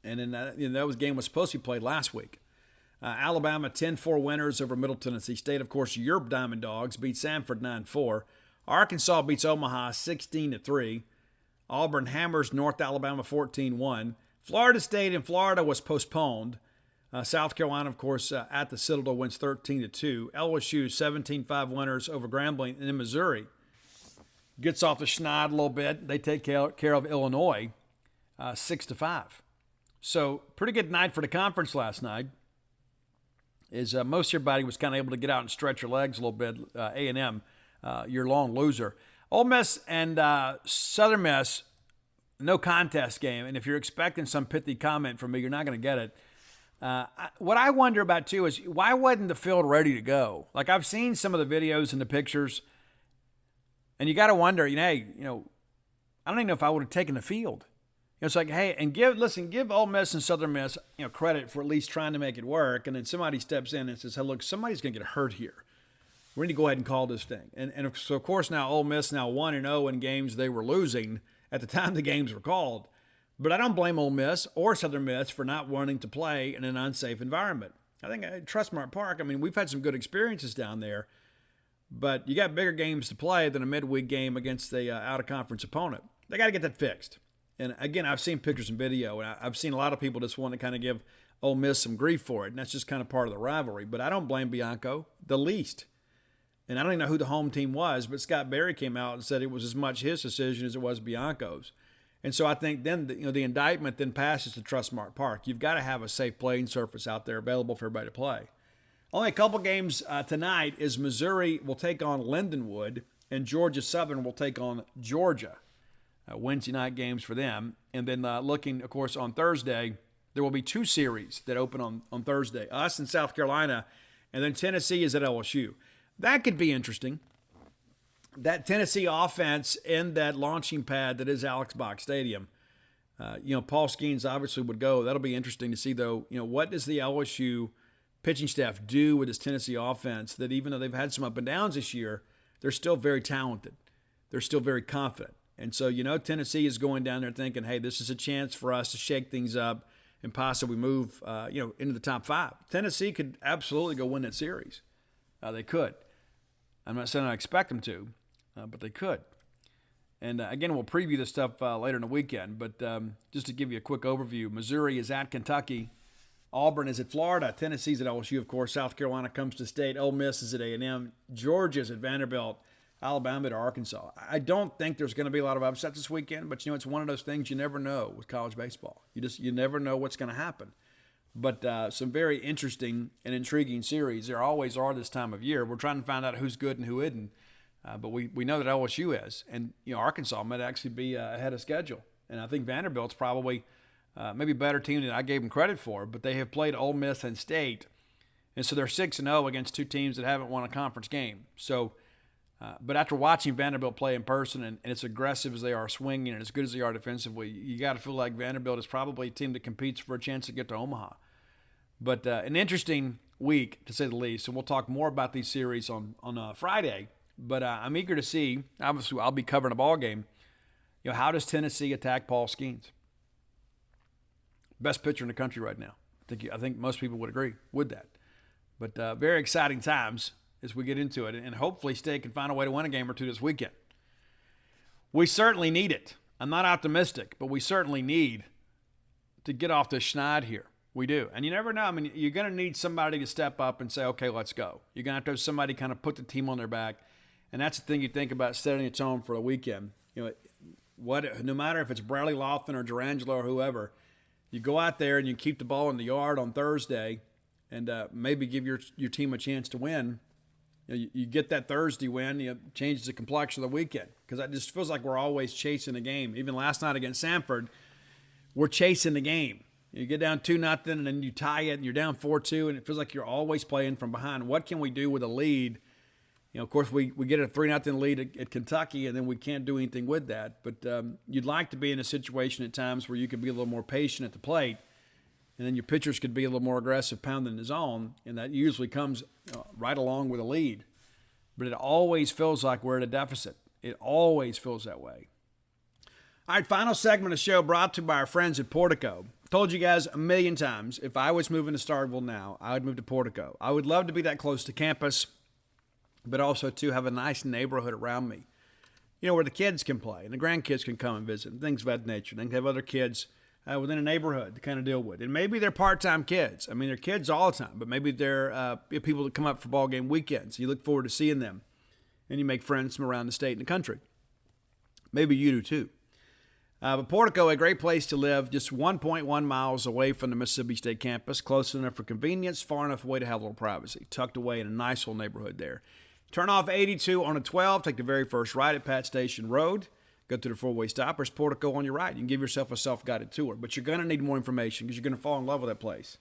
And then that game was supposed to be played last week. Alabama 10-4 winners over Middle Tennessee State. Of course, your Diamond Dogs beat Samford 9-4. Arkansas beats Omaha 16-3. Auburn hammers North Alabama 14-1. Florida State in Florida was postponed. South Carolina, of course, at the Citadel wins 13-2. LSU 17-5 winners over Grambling. And then Missouri gets off the schneid a little bit. They take care of Illinois 6-5. So pretty good night for the conference last night. Most everybody was kind of able to get out and stretch your legs a little bit. A&M, your long loser. Ole Miss and Southern Miss, no contest game. And if you're expecting some pithy comment from me, you're not going to get it. What I wonder about, too, is why wasn't the field ready to go? Like, I've seen some of the videos and the pictures, and you got to wonder, I don't even know if I would have taken the field. It's like, hey, and give Ole Miss and Southern Miss, credit for at least trying to make it work. And then somebody steps in and says, hey, look, somebody's going to get hurt here. We need to go ahead and call this thing. And so, of course, now Ole Miss now 1-0 in games they were losing at the time the games were called. But I don't blame Ole Miss or Southern Miss for not wanting to play in an unsafe environment. I think at Trustmark Park, we've had some good experiences down there, but you got bigger games to play than a midweek game against the out-of-conference opponent. They got to get that fixed. And, again, I've seen pictures and video, and I've seen a lot of people just want to kind of give Ole Miss some grief for it, and that's just kind of part of the rivalry. But I don't blame Bianco the least. And I don't even know who the home team was, but Scott Berry came out and said it was as much his decision as it was Bianco's. And so I think then the indictment then passes to Trustmark Park. You've got to have a safe playing surface out there available for everybody to play. Only a couple games tonight is Missouri will take on Lindenwood, and Georgia Southern will take on Georgia. Wednesday night games for them. And then looking, of course, on Thursday, there will be two series that open on Thursday. Us and South Carolina, and then Tennessee is at LSU. That could be interesting. That Tennessee offense in that launching pad that is Alex Box Stadium. Paul Skeens obviously would go. That'll be interesting to see, though. What does the LSU pitching staff do with this Tennessee offense that even though they've had some up and downs this year, they're still very talented. They're still very confident. And so, Tennessee is going down there thinking, hey, this is a chance for us to shake things up and possibly move, into the top five. Tennessee could absolutely go win that series. They could. I'm not saying I expect them to, but they could. And, again, we'll preview this stuff later in the weekend. But just to give you a quick overview, Missouri is at Kentucky. Auburn is at Florida. Tennessee's at LSU, of course. South Carolina comes to State. Ole Miss is at A&M. Georgia's at Vanderbilt. Alabama to Arkansas. I don't think there's going to be a lot of upsets this weekend, but it's one of those things you never know with college baseball. You never know what's going to happen. But some very interesting and intriguing series. There always are this time of year. We're trying to find out who's good and who isn't. But we know that LSU is, and Arkansas might actually be ahead of schedule. And I think Vanderbilt's probably maybe a better team than I gave them credit for. But they have played Ole Miss and State, and so they're 6-0 against two teams that haven't won a conference game. So. But after watching Vanderbilt play in person, and as aggressive as they are swinging and as good as they are defensively, you got to feel like Vanderbilt is probably a team that competes for a chance to get to Omaha. But an interesting week, to say the least, and we'll talk more about these series on Friday. But I'm eager to see, obviously I'll be covering a ball game, how does Tennessee attack Paul Skeens? Best pitcher in the country right now. I think most people would agree with that. But very exciting times as we get into it, and hopefully State can find a way to win a game or two this weekend. We certainly need it. I'm not optimistic, but we certainly need to get off the schneid here. We do. And you never know. You're going to need somebody to step up and say, okay, let's go. You're going to have somebody kind of put the team on their back, and that's the thing you think about setting a tone for the weekend. No matter if it's Bradley Laughlin or Durangelo or whoever, you go out there and you keep the ball in the yard on Thursday and maybe give your team a chance to win. You get that Thursday win, changes the complexion of the weekend. Because it just feels like we're always chasing the game. Even last night against Samford, we're chasing the game. You get down 2-0, and then you tie it, and you're down 4-2, and it feels like you're always playing from behind. What can we do with a lead? Of course, we get a 3-0 lead at Kentucky, and then we can't do anything with that. But you'd like to be in a situation at times where you could be a little more patient at the plate, and then your pitchers could be a little more aggressive pounding the zone, and that usually comes right along with a lead. But it always feels like we're at a deficit. It always feels that way. All right, final segment of the show brought to you by our friends at Portico. Told you guys a million times, if I was moving to Starkville now, I would move to Portico. I would love to be that close to campus, but also to have a nice neighborhood around me. You know, where the kids can play and the grandkids can come and visit and things of that nature. They can have other kids within a neighborhood to kind of deal with. And maybe they're part-time kids. I mean, they're kids all the time, but maybe they're people that come up for ball game weekends. You look forward to seeing them, and you make friends from around the state and the country. Maybe you do too. But Portico, a great place to live, just 1.1 miles away from the Mississippi State campus, close enough for convenience, far enough away to have a little privacy, tucked away in a nice little neighborhood there. Turn off 82 on a 12, take the very first right at Pat Station Road, go to the four-way stop. There's Portico on your right. You can give yourself a self-guided tour, but you're going to need more information because you're going to fall in love with that place.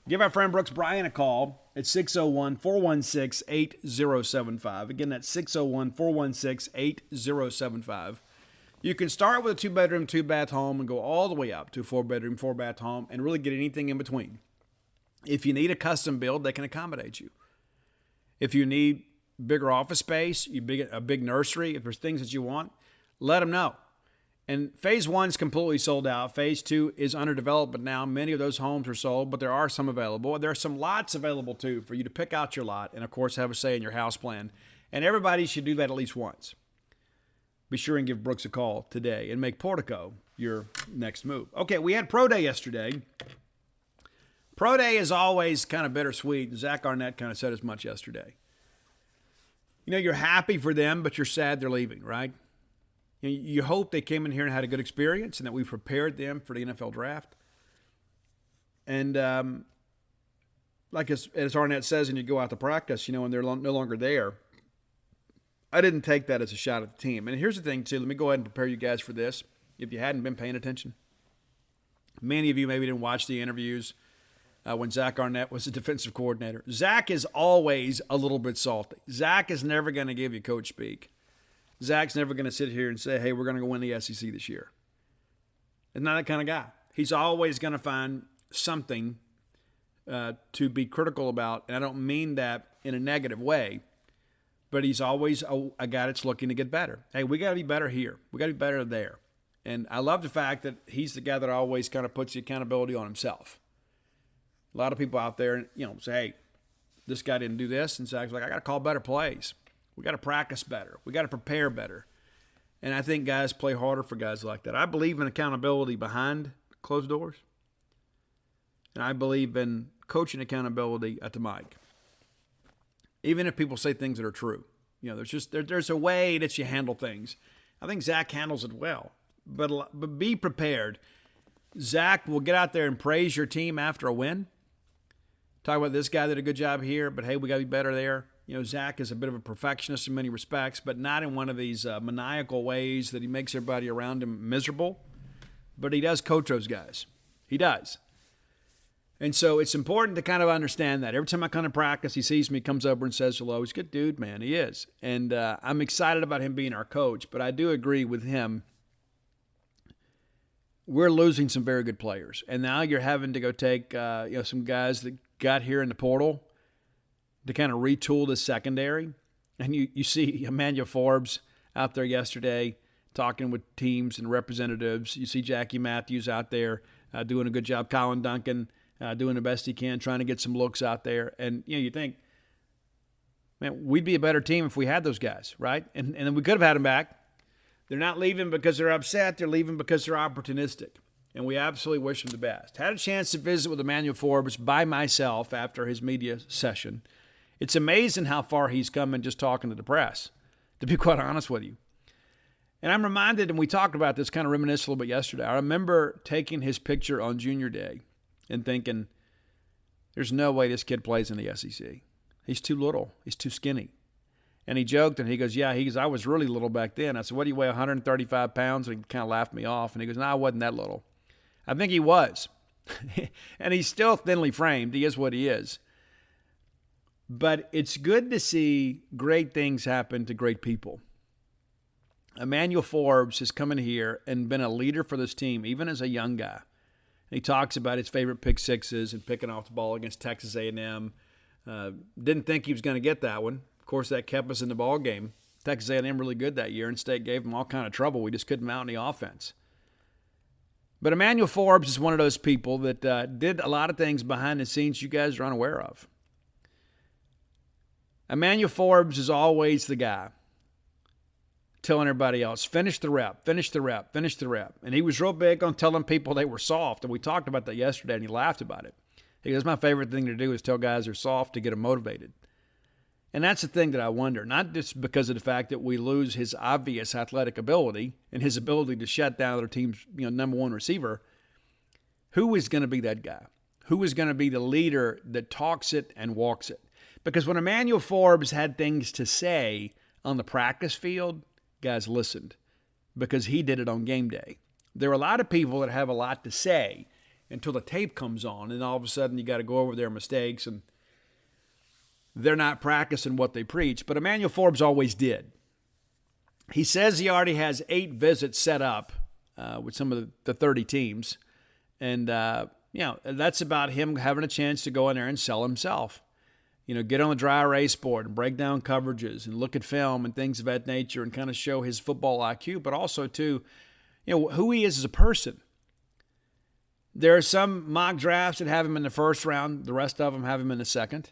Give our friend Brooks Bryan a call at 601-416-8075. Again, that's 601-416-8075. You can start with a 2-bedroom, 2-bath home and go all the way up to a 4-bedroom, 4-bath home and really get anything in between. If you need a custom build, they can accommodate you. If you need bigger office space, a big nursery, if there's things that you want, let them know. And phase 1 is completely sold out. Phase 2 is under development now. Many of those homes are sold, but there are some available. There are some lots available too for you to pick out your lot and, of course, have a say in your house plan. And everybody should do that at least once. Be sure and give Brooks a call today and make Portico your next move. Okay, we had Pro Day yesterday. Pro Day is always kind of bittersweet. Zach Arnett kind of said as much yesterday. You know, you're happy for them, but you're sad they're leaving, right? You hope they came in here and had a good experience and that we prepared them for the NFL draft. And like as Arnett says, and you go out to practice, you know, and they're no longer there, I didn't take that as a shot at the team. And here's the thing, too. Let me go ahead and prepare you guys for this. If you hadn't been paying attention, many of you maybe didn't watch the interviews when Zach Arnett was the defensive coordinator. Zach is always a little bit salty. Zach is never going to give you coach speak. Zach's never going to sit here and say, hey, we're going to go win the SEC this year. He's not that kind of guy. He's always going to find something to be critical about, and I don't mean that in a negative way. But he's always a guy that's looking to get better. Hey, we got to be better here. We got to be better there. And I love the fact that he's the guy that always kind of puts the accountability on himself. A lot of people out there, you know, say, hey, this guy didn't do this. And Zach's like, I got to call better plays. We got to practice better. We got to prepare better. And I think guys play harder for guys like that. I believe in accountability behind closed doors. And I believe in coaching accountability at the mic. Even if people say things that are true. You know, there's a way that you handle things. I think Zach handles it well. But be prepared. Zach will get out there and praise your team after a win. Talk about this guy did a good job here, but hey, we got to be better there. You know, Zach is a bit of a perfectionist in many respects, but not in one of these maniacal ways that he makes everybody around him miserable. But he does coach those guys. He does. And so it's important to kind of understand that. Every time I come to practice, he sees me, comes over and says hello. He's a good dude, man. He is. And I'm excited about him being our coach. But I do agree with him. We're losing some very good players. And now you're having to go take some guys that got here in the portal to kind of retool the secondary. And you see Emmanuel Forbes out there yesterday talking with teams and representatives. You see Jackie Matthews out there doing a good job. Colin Duncan doing the best he can, trying to get some looks out there. And, you know, you think, man, we'd be a better team if we had those guys, right? And then we could have had them back. They're not leaving because they're upset. They're leaving because they're opportunistic. And we absolutely wish them the best. Had a chance to visit with Emmanuel Forbes by myself after his media session. It's amazing how far he's come in just talking to the press, to be quite honest with you. And I'm reminded, and we talked about this, kind of reminisced a little bit yesterday. I remember taking his picture on Junior Day and thinking, there's no way this kid plays in the SEC. He's too little. He's too skinny. And he joked, and he goes, I was really little back then. I said, what do you weigh, 135 pounds? And he kind of laughed me off. And he goes, no, I wasn't that little. I think he was. And he's still thinly framed. He is what he is. But it's good to see great things happen to great people. Emmanuel Forbes has come in here and been a leader for this team, even as a young guy. He talks about his favorite pick sixes and picking off the ball against Texas A&M. Didn't think he was going to get that one. Of course, that kept us in the ball game. Texas A&M really good that year, and State gave him all kind of trouble. We just couldn't mount any offense. But Emmanuel Forbes is one of those people that did a lot of things behind the scenes you guys are unaware of. Emmanuel Forbes is always the guy telling everybody else, finish the rep, finish the rep, finish the rep. And he was real big on telling people they were soft. And we talked about that yesterday, and he laughed about it. He goes, my favorite thing to do is tell guys they're soft to get them motivated. And that's the thing that I wonder, not just because of the fact that we lose his obvious athletic ability and his ability to shut down their team's number one receiver. Who is going to be that guy? Who is going to be the leader that talks it and walks it? Because when Emmanuel Forbes had things to say on the practice field, guys listened because he did it on game day. There are a lot of people that have a lot to say until the tape comes on, and all of a sudden you got to go over their mistakes, and they're not practicing what they preach. But Emmanuel Forbes always did. He says he already has 8 visits set up with some of the 30 teams, and that's about him having a chance to go in there and sell himself. Get on the dry erase board and break down coverages and look at film and things of that nature and kind of show his football IQ, but also, too, who he is as a person. There are some mock drafts that have him in the first round. The rest of them have him in the second.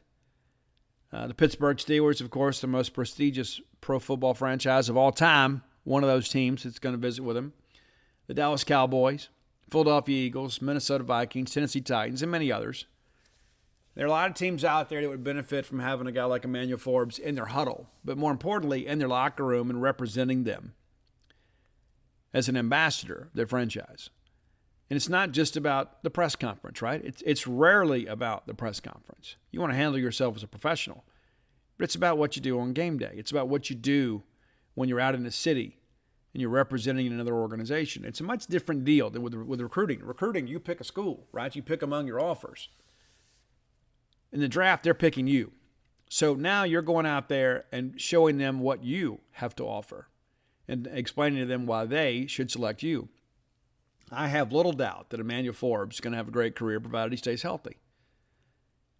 The Pittsburgh Steelers, of course, the most prestigious pro football franchise of all time, one of those teams that's going to visit with him. The Dallas Cowboys, Philadelphia Eagles, Minnesota Vikings, Tennessee Titans, and many others. There are a lot of teams out there that would benefit from having a guy like Emmanuel Forbes in their huddle, but more importantly, in their locker room and representing them as an ambassador of their franchise. And it's not just about the press conference, right? It's rarely about the press conference. You want to handle yourself as a professional, but it's about what you do on game day. It's about what you do when you're out in the city and you're representing another organization. It's a much different deal than with recruiting. Recruiting, you pick a school, right? You pick among your offers. In the draft, they're picking you. So now you're going out there and showing them what you have to offer and explaining to them why they should select you. I have little doubt that Emmanuel Forbes is going to have a great career provided he stays healthy.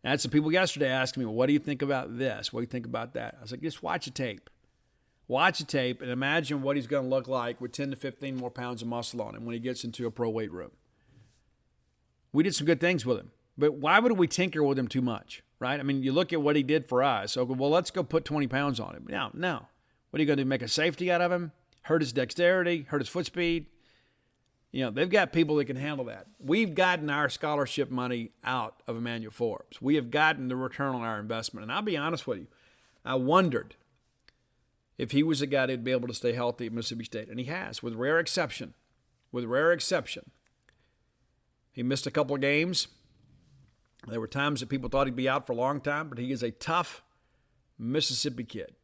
I had some people yesterday asking me, well, what do you think about this? What do you think about that? I was like, just watch the tape. Watch the tape and imagine what he's going to look like with 10 to 15 more pounds of muscle on him when he gets into a pro weight room. We did some good things with him, but why would we tinker with him too much, right? I mean, you look at what he did for us. So, well, let's go put 20 pounds on him. No. What are you going to do, make a safety out of him? Hurt his dexterity? Hurt his foot speed? They've got people that can handle that. We've gotten our scholarship money out of Emmanuel Forbes. We have gotten the return on our investment. And I'll be honest with you, I wondered if he was a guy that'd be able to stay healthy at Mississippi State. And he has, with rare exception. With rare exception. He missed a couple of games. There were times that people thought he'd be out for a long time, but he is a tough Mississippi kid.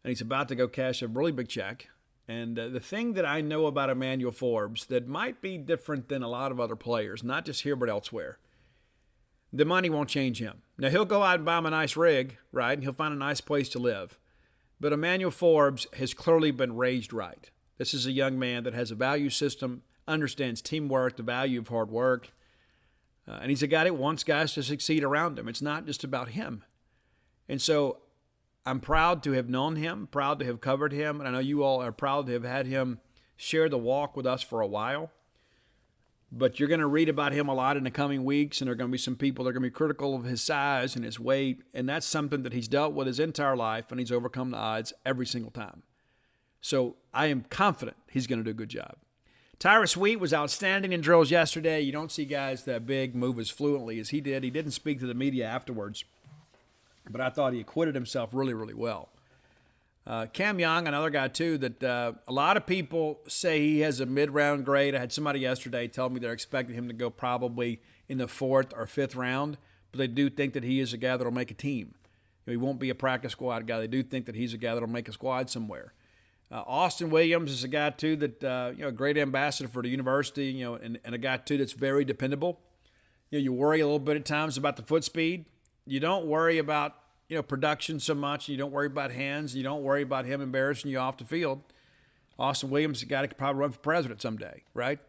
And he's about to go cash a really big check. And the thing that I know about Emmanuel Forbes that might be different than a lot of other players, not just here but elsewhere, the money won't change him. Now, he'll go out and buy him a nice rig, right, and he'll find a nice place to live. But Emmanuel Forbes has clearly been raised right. This is a young man that has a value system, understands teamwork, the value of hard work, and he's a guy that wants guys to succeed around him. It's not just about him. And so I'm proud to have known him, proud to have covered him, and I know you all are proud to have had him share the walk with us for a while. But you're going to read about him a lot in the coming weeks, and there are going to be some people that are going to be critical of his size and his weight, and that's something that he's dealt with his entire life, and he's overcome the odds every single time. So I am confident he's going to do a good job. Tyrus Wheat was outstanding in drills yesterday. You don't see guys that big move as fluently as he did. He didn't speak to the media afterwards, but I thought he acquitted himself really, really well. Cam Young, another guy, too, that a lot of people say he has a mid-round grade. I had somebody yesterday tell me they're expecting him to go probably in the 4th or 5th round, but they do think that he is a guy that will make a team. He won't be a practice squad guy. They do think that he's a guy that will make a squad somewhere. Austin Williams is a guy, too, that, a great ambassador for the university, and a guy, too, that's very dependable. You worry a little bit at times about the foot speed. You don't worry about production so much. You don't worry about hands. You don't worry about him embarrassing you off the field. Austin Williams is a guy that could probably run for president someday, right?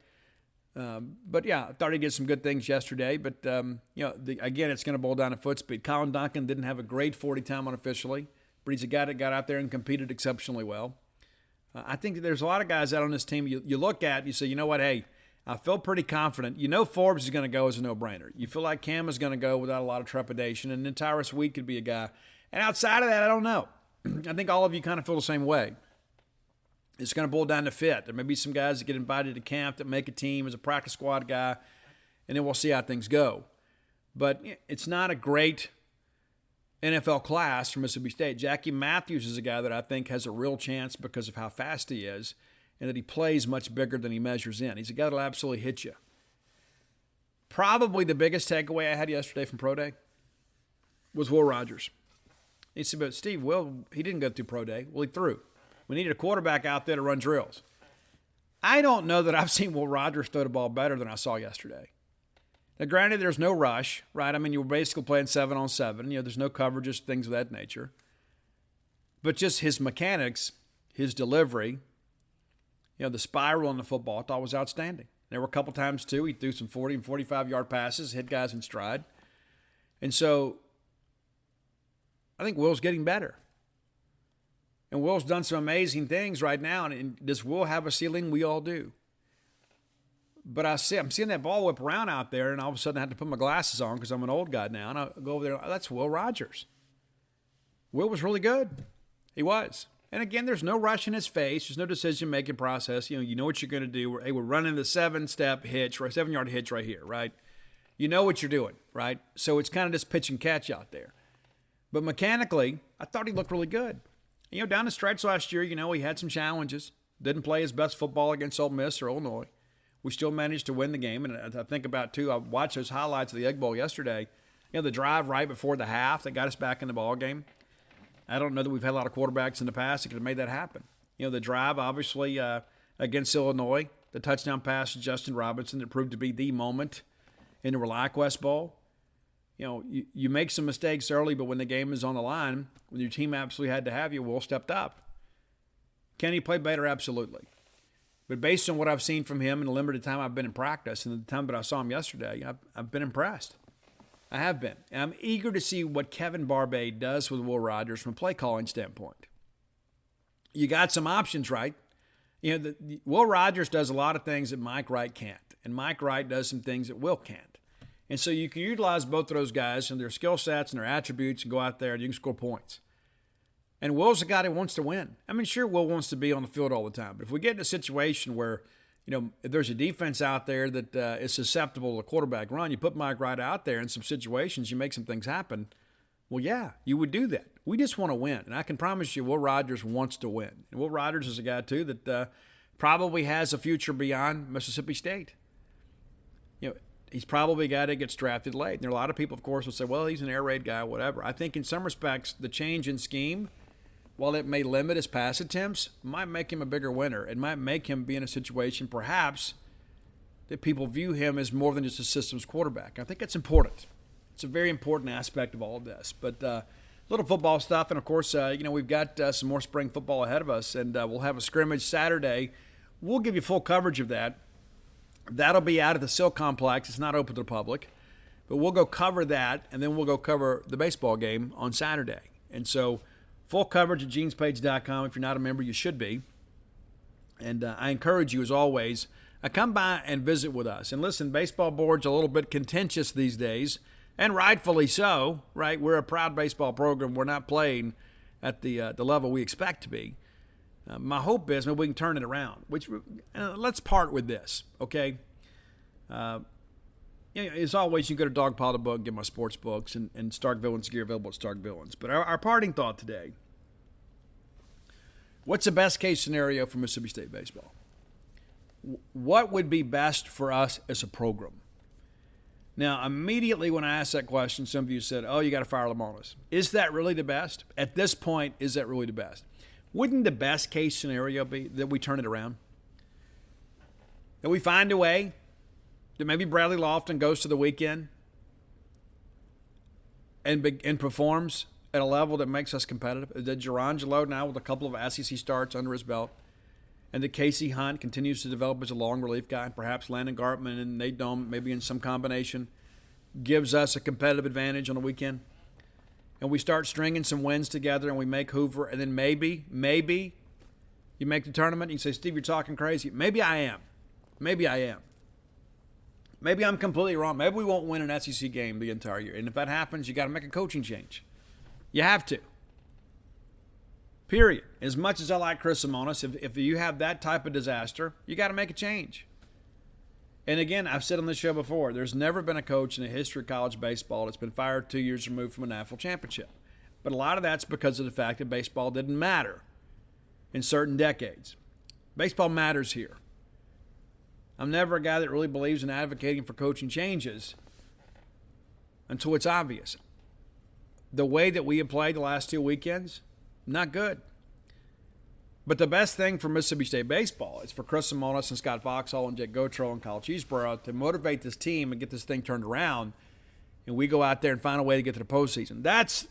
But, yeah, I thought he did some good things yesterday. But, again, it's going to boil down to foot speed. Colin Duncan didn't have a great 40 time unofficially, but he's a guy that got out there and competed exceptionally well. I think that there's a lot of guys out on this team you look at and you say, you know what, hey, I feel pretty confident. You know Forbes is going to go as a no-brainer. You feel like Cam is going to go without a lot of trepidation, and then Tyrus Wheat could be a guy. And outside of that, I don't know. I think all of you kind of feel the same way. It's going to boil down to fit. There may be some guys that get invited to camp that make a team as a practice squad guy, and then we'll see how things go. But it's not a great NFL class for Mississippi State. Jackie Matthews is a guy that I think has a real chance because of how fast he is, and that he plays much bigger than he measures in. He's a guy that'll absolutely hit you. Probably the biggest takeaway I had yesterday from Pro Day was Will Rogers. He said, but Steve, Will, he didn't go through Pro Day. Well, he threw. We needed a quarterback out there to run drills. I don't know that I've seen Will Rogers throw the ball better than I saw yesterday. Now, granted, there's no rush, right? I mean, you were basically playing 7-on-7. There's no coverages, things of that nature. But just his mechanics, his delivery, the spiral in the football I thought was outstanding. There were a couple times, too, he threw some 40 and 45-yard passes, hit guys in stride. And so I think Will's getting better. And Will's done some amazing things right now. And does Will have a ceiling? We all do. But I'm seeing that ball whip around out there, and all of a sudden I have to put my glasses on because I'm an old guy now. And I go over there, that's Will Rogers. Will was really good. He was. And again, there's no rush in his face. There's no decision-making process. You know what you're going to do. Hey, we're running the 7-step hitch, right, 7-yard hitch right here, right? You know what you're doing, right? So it's kind of just pitch and catch out there. But mechanically, I thought he looked really good. Down the stretch last year, he had some challenges. Didn't play his best football against Ole Miss or Illinois. We still managed to win the game. And I think about, too, I watched those highlights of the Egg Bowl yesterday. The drive right before the half that got us back in the ball game. I don't know that we've had a lot of quarterbacks in the past that could have made that happen. The drive, obviously, against Illinois, the touchdown pass to Justin Robinson that proved to be the moment in the ReliaQuest Bowl. You make some mistakes early, but when the game is on the line, when your team absolutely had to have you, Will stepped up. Can he play better? Absolutely. But based on what I've seen from him in the limited time I've been in practice and the time that I saw him yesterday, I've been impressed. I have been. And I'm eager to see what Kevin Barbay does with Will Rogers from a play calling standpoint. You got some options, right? Will Rogers does a lot of things that Mike Wright can't, and Mike Wright does some things that Will can't. And so you can utilize both of those guys and their skill sets and their attributes and go out there and you can score points. And Will's a guy that wants to win. I mean, sure, Will wants to be on the field all the time. But if we get in a situation where, if there's a defense out there that is susceptible to a quarterback run, you put Mike Wright out there in some situations, you make some things happen. Well, yeah, you would do that. We just want to win. And I can promise you Will Rogers wants to win. And Will Rogers is a guy, too, that probably has a future beyond Mississippi State. He's probably a guy that gets drafted late. And there are a lot of people, of course, will say, well, he's an air raid guy, whatever. I think in some respects, the change in scheme, while it may limit his pass attempts, might make him a bigger winner. It might make him be in a situation, perhaps, that people view him as more than just a systems quarterback. I think that's important. It's a very important aspect of all of this. But little football stuff, and, of course, we've got some more spring football ahead of us, and we'll have a scrimmage Saturday. We'll give you full coverage of that. That'll be out at the Silk Complex. It's not open to the public. But we'll go cover that, and then we'll go cover the baseball game on Saturday. And so full coverage at genespage.com. If you're not a member, you should be. And I encourage you, as always, come by and visit with us. And listen, baseball board's a little bit contentious these days, and rightfully so, right? We're a proud baseball program. We're not playing at the level we expect to be. My hope is maybe we can turn it around. Let's part with this, okay? As always, you can go to Dogpile the Book, get my sports books, and Stark Villains gear available at Stark Villains. But our parting thought today, what's the best case scenario for Mississippi State baseball? What would be best for us as a program? Now, immediately when I asked that question, some of you said, oh, you got to fire Lamonis. Is that really the best? At this point, is that really the best? Wouldn't the best case scenario be that we turn it around? That we find a way that maybe Bradley Lofton goes to the weekend and performs at a level that makes us competitive? That Gerangelo now with a couple of SEC starts under his belt, and that Casey Hunt continues to develop as a long relief guy, and perhaps Landon Gartman and Nate Dome, maybe in some combination, gives us a competitive advantage on the weekend? And we start stringing some wins together and we make Hoover, and then maybe you make the tournament and you say, Steve, you're talking crazy. Maybe I am. Maybe I'm completely wrong. Maybe we won't win an SEC game the entire year. And if that happens, you got to make a coaching change. You have to. Period. As much as I like Chris Simonis, if you have that type of disaster, you got to make a change. And again, I've said on this show before, there's never been a coach in the history of college baseball that's been fired 2 years removed from a national championship. But a lot of that's because of the fact that baseball didn't matter in certain decades. Baseball matters here. I'm never a guy that really believes in advocating for coaching changes until it's obvious. The way that we have played the last 2 weekends, not good. But the best thing for Mississippi State baseball is for Chris Simonis and Scott Foxhall and Jake Gotro and Kyle Cheeseborough to motivate this team and get this thing turned around, and we go out there and find a way to get to the postseason. That's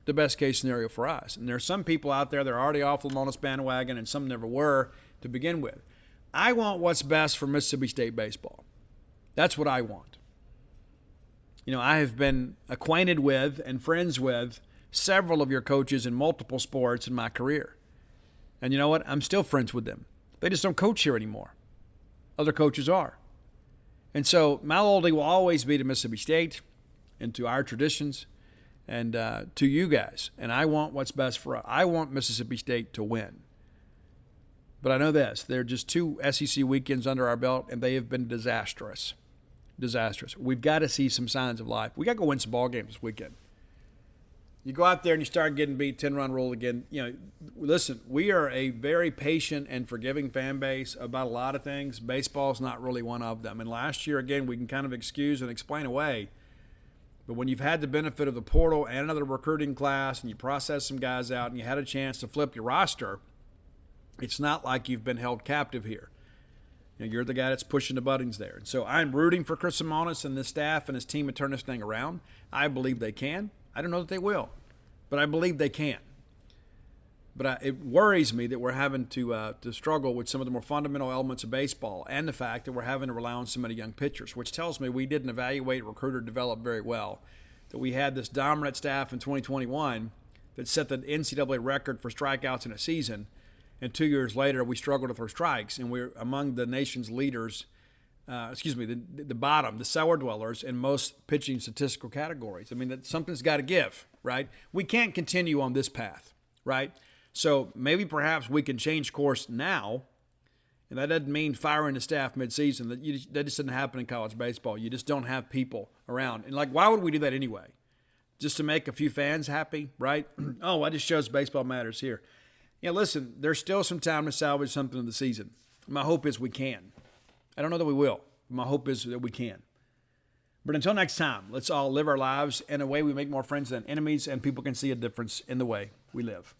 the best case scenario for us. And there are some people out there that are already off the Simonis bandwagon, and some never were to begin with. I want what's best for Mississippi State baseball. That's what I want. You know, I have been acquainted with and friends with several of your coaches in multiple sports in my career. And you know what? I'm still friends with them. They just don't coach here anymore. Other coaches are. And so my loyalty will always be to Mississippi State and to our traditions and to you guys. And I want what's best for us. I want Mississippi State to win. But I know this, they're just 2 SEC weekends under our belt, and they have been disastrous. Disastrous. We've got to see some signs of life. We got to go win some ball games this weekend. You go out there and you start getting beat, 10-run rule again. You know, listen, we are a very patient and forgiving fan base about a lot of things. Baseball's not really one of them. And last year, again, we can kind of excuse and explain away. But when you've had the benefit of the portal and another recruiting class and you process some guys out and you had a chance to flip your roster, it's not like you've been held captive here. You know, you're the guy that's pushing the buttons there. And so I'm rooting for Chris Simonis and the staff and his team to turn this thing around. I believe they can. I don't know that they will, but I believe they can. But it worries me that we're having to struggle with some of the more fundamental elements of baseball and the fact that we're having to rely on so many young pitchers, which tells me we didn't evaluate, recruit, or develop very well. That we had this dominant staff in 2021 that set the NCAA record for strikeouts in a season. And 2 years later, we struggled to throw strikes, and we're among the nation's leaders, the bottom, the cellar dwellers in most pitching statistical categories. I mean, something's got to give, right? We can't continue on this path, right? So maybe perhaps we can change course now, and that doesn't mean firing the staff midseason. That just doesn't happen in college baseball. You just don't have people around. And, why would we do that anyway? Just to make a few fans happy, right? Oh, that just shows baseball matters here. Yeah, listen, there's still some time to salvage something in the season. My hope is we can. I don't know that we will. My hope is that we can. But until next time, let's all live our lives in a way we make more friends than enemies, and people can see a difference in the way we live.